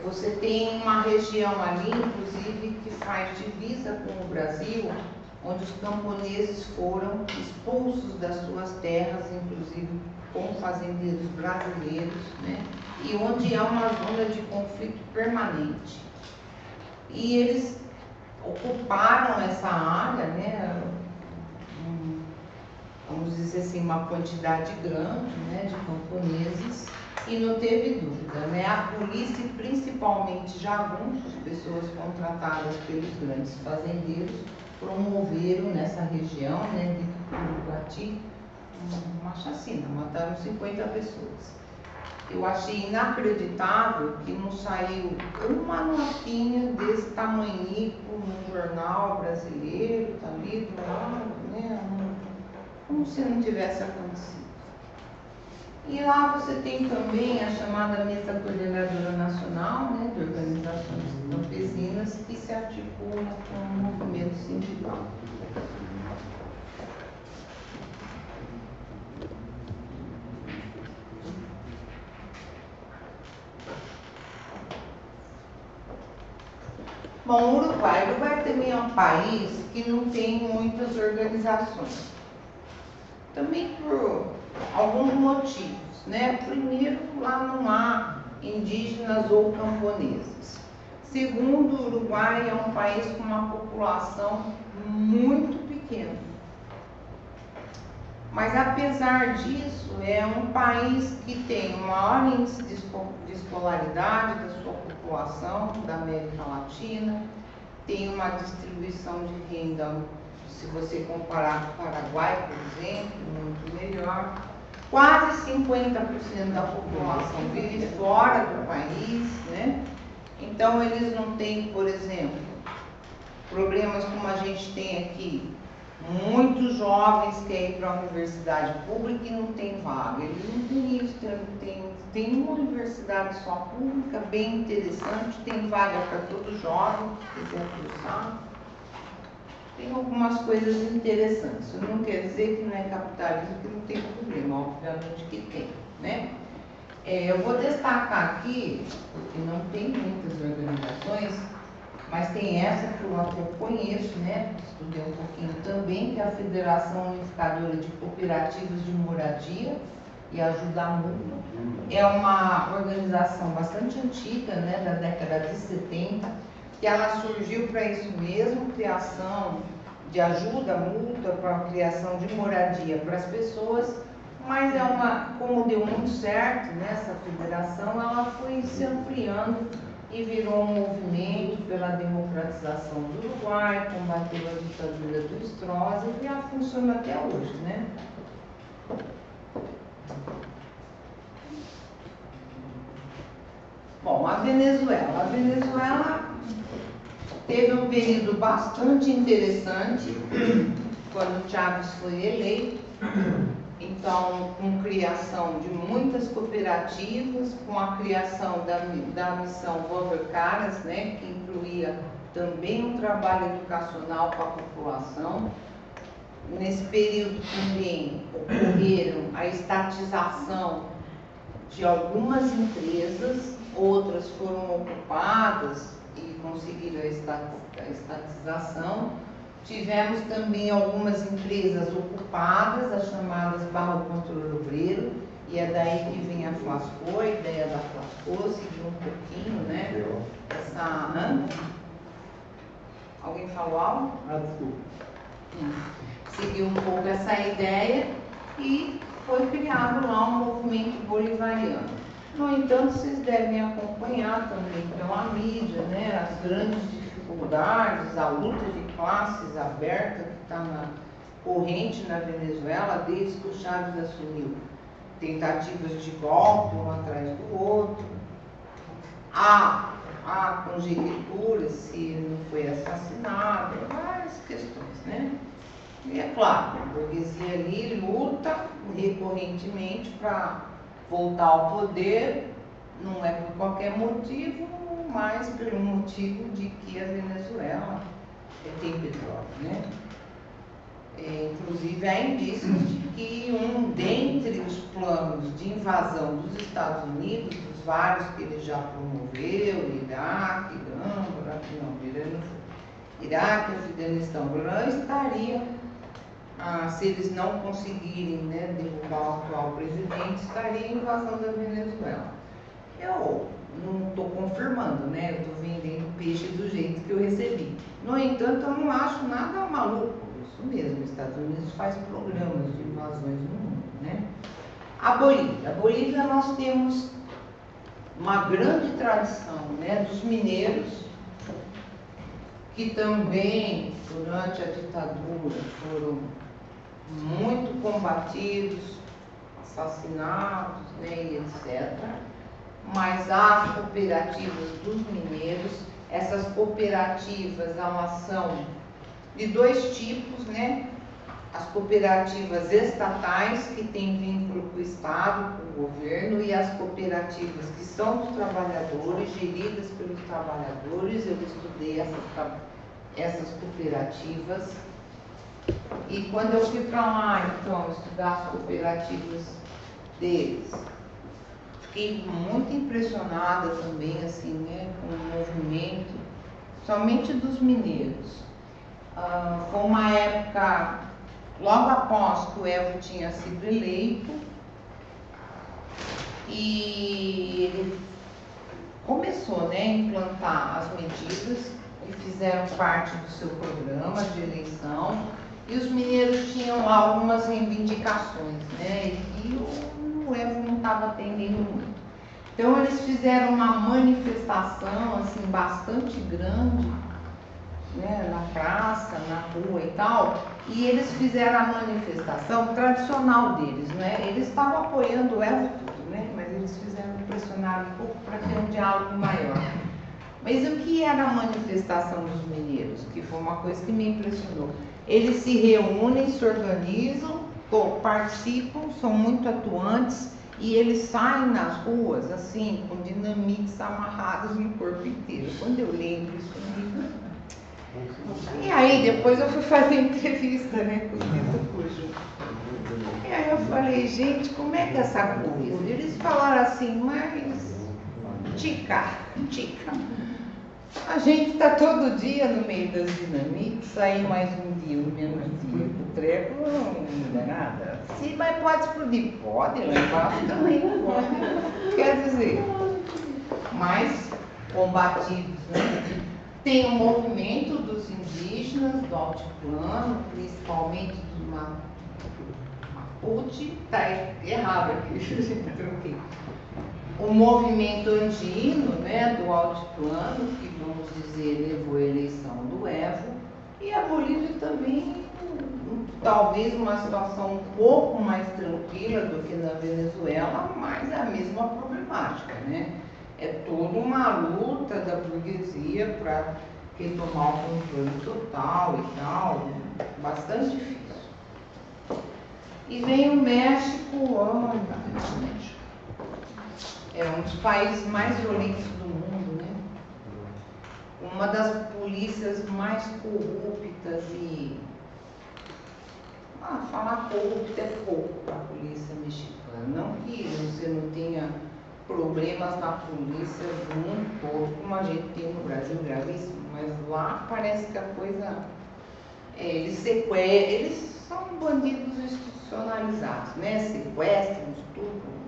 Você tem uma região ali, inclusive, que faz divisa com o Brasil, onde os camponeses foram expulsos das suas terras, inclusive com fazendeiros brasileiros, né? E onde há uma zona de conflito permanente. E eles ocuparam essa área, né? Vamos dizer assim, uma quantidade grande, né, de camponeses, e não teve dúvida, né? A polícia, e principalmente jagunços, pessoas contratadas pelos grandes fazendeiros, promoveram nessa região, né, de Curuguati, uma chacina, mataram 50 pessoas. Eu achei inacreditável que não saiu uma notinha desse tamanhico no jornal brasileiro, tá ali do lado, né, como se não tivesse acontecido. E lá você tem também a chamada Mesa Coordenadora Nacional, né, de organizações campesinas, que se articula com o movimento sindical. Bom, o Uruguai também é um país que não tem muitas organizações. Também por alguns motivos, né? Primeiro, lá não há indígenas ou camponeses. Segundo, o Uruguai é um país com uma população muito pequena. Mas apesar disso, é um país que tem o maior índice de escolaridade da sua população, da América Latina, tem uma distribuição de renda, se você comparar com o Paraguai, por exemplo, muito melhor. Quase 50% da população vive fora do país, né? Então eles não têm, por exemplo, problemas como a gente tem aqui. Muitos jovens querem ir para a universidade pública e não tem vaga. Eles não têm isso, tem uma universidade só pública, bem interessante, tem vaga para todo jovem que quiser cursar. Tem algumas coisas interessantes. Isso não quer dizer que não é capitalismo, que não tem problema, obviamente que tem, né? Eu vou destacar aqui, porque não tem muitas organizações, mas tem essa que eu até conheço, né? Estudei um pouquinho também, que é a Federação Unificadora de Cooperativas de Moradia e Ajuda Mútua. É uma organização bastante antiga, né? Da década de 70, que ela surgiu para isso mesmo, criação de ajuda mútua para a criação de moradia para as pessoas, mas como deu muito certo nessa federação, ela foi se ampliando e virou um movimento pela democratização do Uruguai, combateu a ditadura do Stroessner e ela funciona até hoje, né? Bom, a Venezuela teve um período bastante interessante quando Chávez foi eleito. Então, com criação de muitas cooperativas, com a criação da missão Volver Caras, né, que incluía também um trabalho educacional para a população. Nesse período também ocorreram a estatização de algumas empresas, outras foram ocupadas e conseguiram a estatização. Tivemos também algumas empresas ocupadas, as chamadas Barro Controle Obreiro, e é daí que vem a Flasco, a ideia da Flasco, seguiu um pouquinho, né? Alguém falou algo? Desculpa. Seguiu um pouco essa ideia e foi criado lá um movimento bolivariano. No entanto, vocês devem acompanhar também pela mídia, né, as grandes dificuldades, a luta de classes aberta que está corrente na Venezuela desde que o Chávez assumiu. Tentativas de golpe um atrás do outro. Há conjecturas se ele não foi assassinado, várias questões, né? E é claro, a burguesia ali luta recorrentemente para voltar ao poder, não é por qualquer motivo, mas pelo motivo de que a Venezuela tem petróleo, né? Inclusive há indícios de que dentre os planos de invasão dos Estados Unidos, dos vários que ele já promoveu, Iraque, Iraque, Afeganistão, estaria, se eles não conseguirem, né, derrubar o atual presidente, estaria a invasão da Venezuela. Eu não estou confirmando, né? Eu estou vendendo peixe do jeito que eu recebi. No entanto, eu não acho nada maluco. Isso mesmo, os Estados Unidos faz programas de invasões no mundo, né? A Bolívia nós temos uma grande tradição, né, dos mineiros, que também, durante a ditadura, foram muito combatidos, assassinados, né, e etc. Mas as cooperativas dos mineiros, essas cooperativas, elas são de dois tipos, né? As cooperativas estatais, que têm vínculo com o Estado, com o governo, e as cooperativas que são dos trabalhadores, geridas pelos trabalhadores. Eu estudei essas cooperativas. E quando eu fui para lá, então, estudar as cooperativas deles, fiquei muito impressionada também, assim, né, com o movimento, somente dos mineiros. Foi uma época, logo após que o Evo tinha sido eleito, e ele começou, né, a implantar as medidas que fizeram parte do seu programa de eleição, e os mineiros tinham lá algumas reivindicações, né, e o Evo não estava atendendo muito. Então eles fizeram uma manifestação assim bastante grande, né, na praça, na rua e tal, e eles fizeram a manifestação tradicional deles, né? Eles estavam apoiando o Evo tudo, né? Mas eles fizeram pressionar um pouco para ter um diálogo maior. Mas o que era a manifestação dos mineiros? Que foi uma coisa que me impressionou. Eles se reúnem, se organizam, participam, são muito atuantes, e eles saem nas ruas, assim, com dinamites amarradas no corpo inteiro. Quando eu lembro isso comigo. E aí, depois eu fui fazer entrevista, né, com o Tito Cujo. E aí eu falei, gente, como é que é essa coisa? Eles falaram assim, mas tica. A gente está todo dia no meio das dinamites, aí mais um dia, menos dia, o treco não muda nada. Sim, mas pode explodir? Pode, lá embaixo também pode. Quer dizer, mais combatidos, né? Tem o movimento dos indígenas, do altiplano, principalmente do Mapuche, está errado aqui, troquei. O movimento andino, né, do altiplano, que vamos dizer levou a eleição do Evo, e a Bolívia também, talvez uma situação um pouco mais tranquila do que na Venezuela, mas é a mesma problemática, né? É toda uma luta da burguesia para retomar o controle total e tal, bastante difícil. E vem o México, é um dos países mais violentos do mundo, né? Uma das polícias mais corruptas e... falar corrupta é pouco para a polícia mexicana. Não que você não tenha problemas na polícia do mundo todo, como a gente tem no Brasil, gravíssimo, mas lá parece que a coisa... eles são bandidos institucionalizados, né? Sequestram, estupram.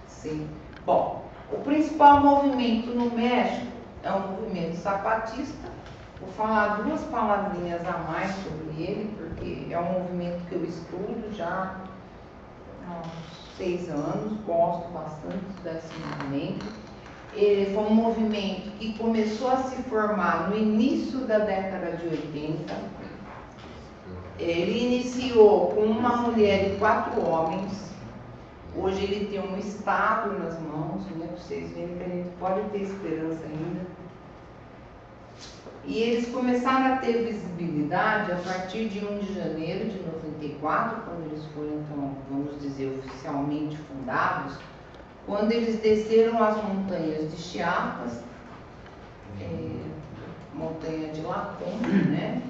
Sim. Bom, o principal movimento no México é o movimento zapatista. Vou falar duas palavrinhas a mais sobre ele, porque é um movimento que eu estudo já há uns 6 anos, gosto bastante desse movimento. Ele foi um movimento que começou a se formar no início da década de 80, Ele iniciou com uma mulher e 4 homens. Hoje ele tem um Estado nas mãos, né? Para vocês verem que a gente pode ter esperança ainda. E eles começaram a ter visibilidade a partir de 1 de janeiro de 94, quando eles foram, então, vamos dizer, oficialmente fundados, quando eles desceram as montanhas de Chiapas, montanha de Lacombe, né?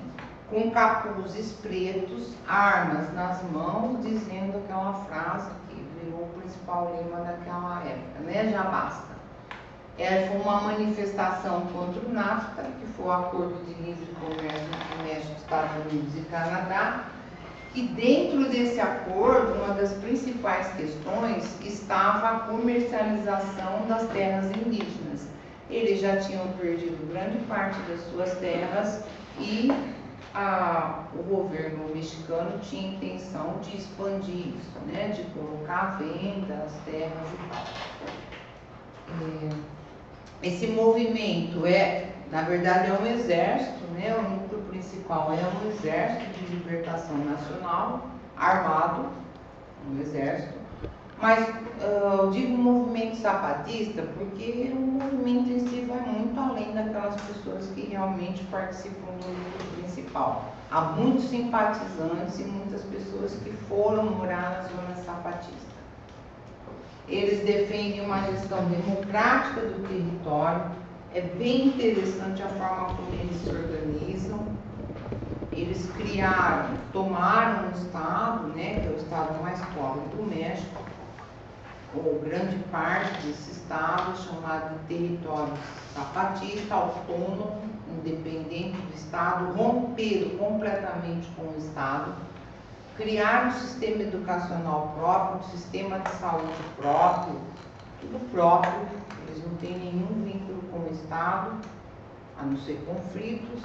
Com capuzes pretos, armas nas mãos, dizendo aquela frase que virou o principal lema daquela época, né? Já basta. Foi uma manifestação contra o NAFTA, que foi o Acordo de Livre Comércio entre México, Estados Unidos e Canadá, e dentro desse acordo, uma das principais questões estava a comercialização das terras indígenas. Eles já tinham perdido grande parte das suas terras e o governo mexicano tinha intenção de expandir isso, né, de colocar à venda as terras e tal. Esse movimento na verdade, é um exército, né, o núcleo principal é um exército de libertação nacional, armado, um exército, mas eu digo movimento zapatista porque o movimento em si vai muito além daquelas pessoas que realmente participam do núcleo principal. Há muitos simpatizantes e muitas pessoas que foram morar na zona zapatista. Eles defendem uma gestão democrática do território. É bem interessante a forma como eles se organizam. Eles tomaram um estado, né, que é o estado mais pobre do México, ou grande parte desse estado, chamado de território zapatista, autônomo, independente do estado, romperam completamente com o estado, criaram um sistema educacional próprio, um sistema de saúde próprio, tudo próprio. Eles não têm nenhum vínculo com o estado, a não ser conflitos.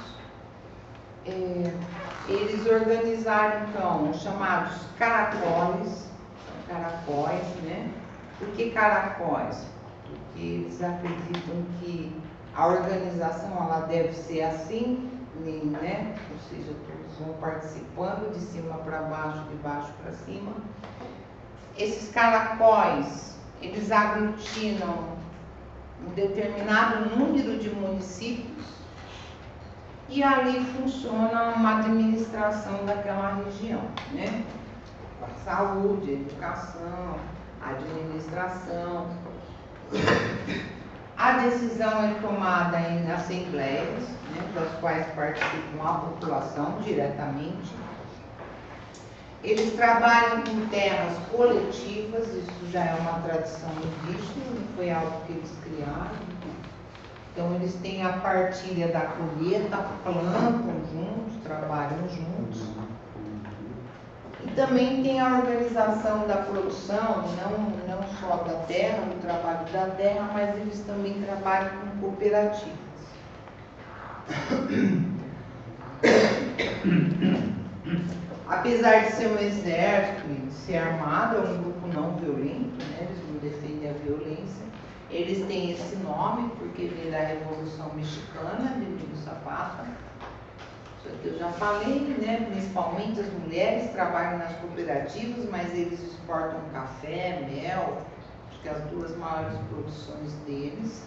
Eles organizaram, então, os chamados caracóis, né? Por que caracóis? Porque eles acreditam que a organização ela deve ser assim, né? Ou seja, todos vão participando de cima para baixo, de baixo para cima. Esses caracóis, eles aglutinam um determinado número de municípios e ali funciona uma administração daquela região, né? A saúde, a educação, a administração. A decisão é tomada em assembleias, né, das quais participam a população diretamente. Eles trabalham com terras coletivas, isso já é uma tradição indígena, não foi algo que eles criaram. Então eles têm a partilha da colheita, plantam juntos, trabalham juntos. E também tem a organização da produção, não só da terra, do trabalho da terra, mas eles também trabalham com cooperativas. Apesar de ser um exército e de ser armado, é um grupo não violento, né? Eles não defendem a violência. Eles têm esse nome porque vem da Revolução Mexicana, de Emílio Zapata. Isso aqui eu já falei, né? Principalmente as mulheres trabalham nas cooperativas, mas eles exportam café, mel, acho que as 2 maiores produções deles.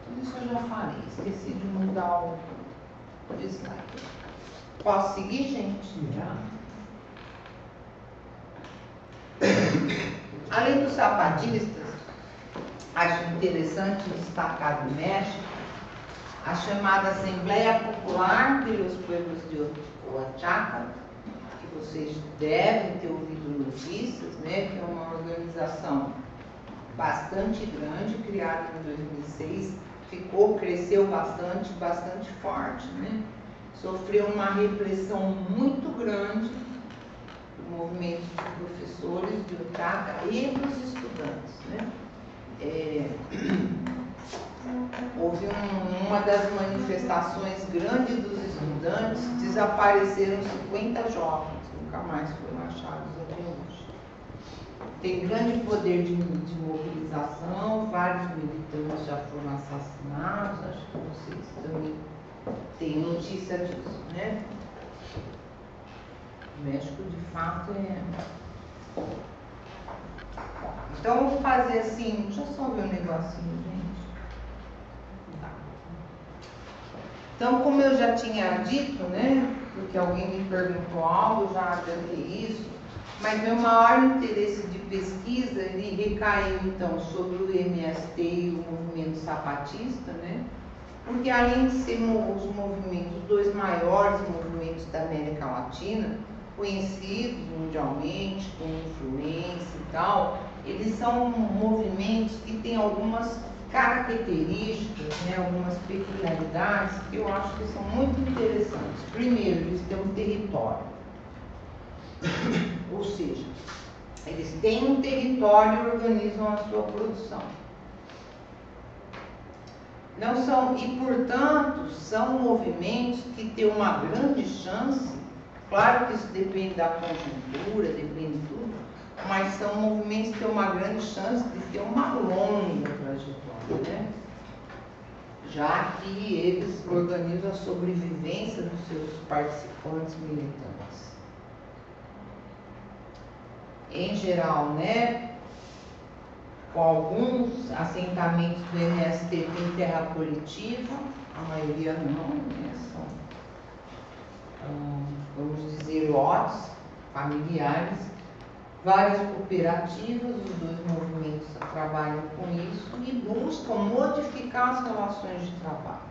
Tudo isso eu já falei, esqueci de mudar o slide. Posso seguir, gente? Já. Além dos zapatistas, acho interessante destacar do México a chamada Assembleia Popular de los Pueblos de Oaxaca, que vocês devem ter ouvido notícias, né, que é uma organização bastante grande, criada em 2006, cresceu bastante forte, né? Sofreu uma repressão muito grande do movimento de professores de Oaxaca e dos estudantes, né? Houve uma das manifestações grandes dos estudantes, desapareceram 50 jovens, nunca mais foram achados até hoje. Tem grande poder de mobilização, vários militantes já foram assassinados, acho que vocês também têm notícia disso, né? O México, de fato, é... Então, eu vou fazer assim, deixa eu só ver um negocinho, gente. Tá. Então, como eu já tinha dito, né, porque alguém me perguntou algo, eu já adiantei isso, mas meu maior interesse de pesquisa, ele recaiu, então, sobre o MST e o movimento zapatista, né, porque além de ser os movimentos, os dois maiores movimentos da América Latina, conhecidos mundialmente, com influência e tal, eles são movimentos que têm algumas características, né, algumas peculiaridades que eu acho que são muito interessantes. Primeiro, eles têm um território, ou seja, eles têm um território e organizam a sua produção. Não são, e portanto, são movimentos que têm uma grande chance, claro que isso depende da conjuntura, depende de tudo, mas são movimentos que têm uma grande chance de ter uma longa trajetória, né? Já que eles organizam a sobrevivência dos seus participantes militantes. Em geral, né? Com alguns assentamentos do MST tem terra coletiva, a maioria não, né? São, vamos dizer, lotes familiares, várias cooperativas, os dois movimentos trabalham com isso e buscam modificar as relações de trabalho,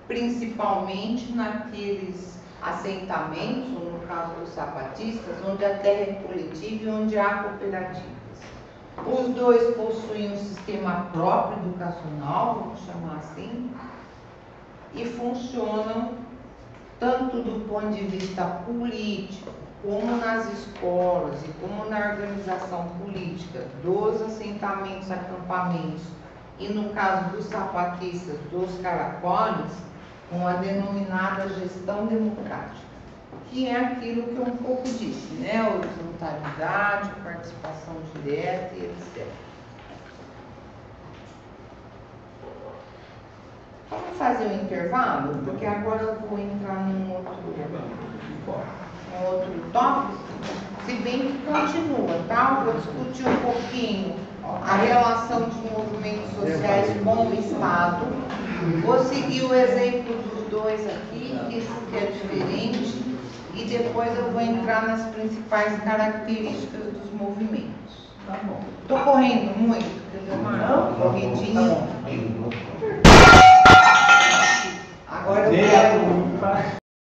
principalmente naqueles assentamentos, ou no caso dos zapatistas, onde a terra é coletiva e onde há cooperativas. Os dois possuem um sistema próprio educacional, vamos chamar assim, e funcionam tanto do ponto de vista político, como nas escolas e como na organização política dos assentamentos, acampamentos, e no caso dos zapatistas, dos caracoles, com a denominada gestão democrática, que é aquilo que eu um pouco disse, né? Horizontalidade, participação direta e etc. Vamos fazer um intervalo? Porque agora eu vou entrar num outro tópico, se bem que continua, tá? Vou discutir um pouquinho a relação dos movimentos sociais com o Estado. Vou seguir o exemplo dos dois aqui, que isso que é diferente, e depois eu vou entrar nas principais características dos movimentos. Tá bom. Tô correndo muito, entendeu? Uma corridinha. Agora eu quero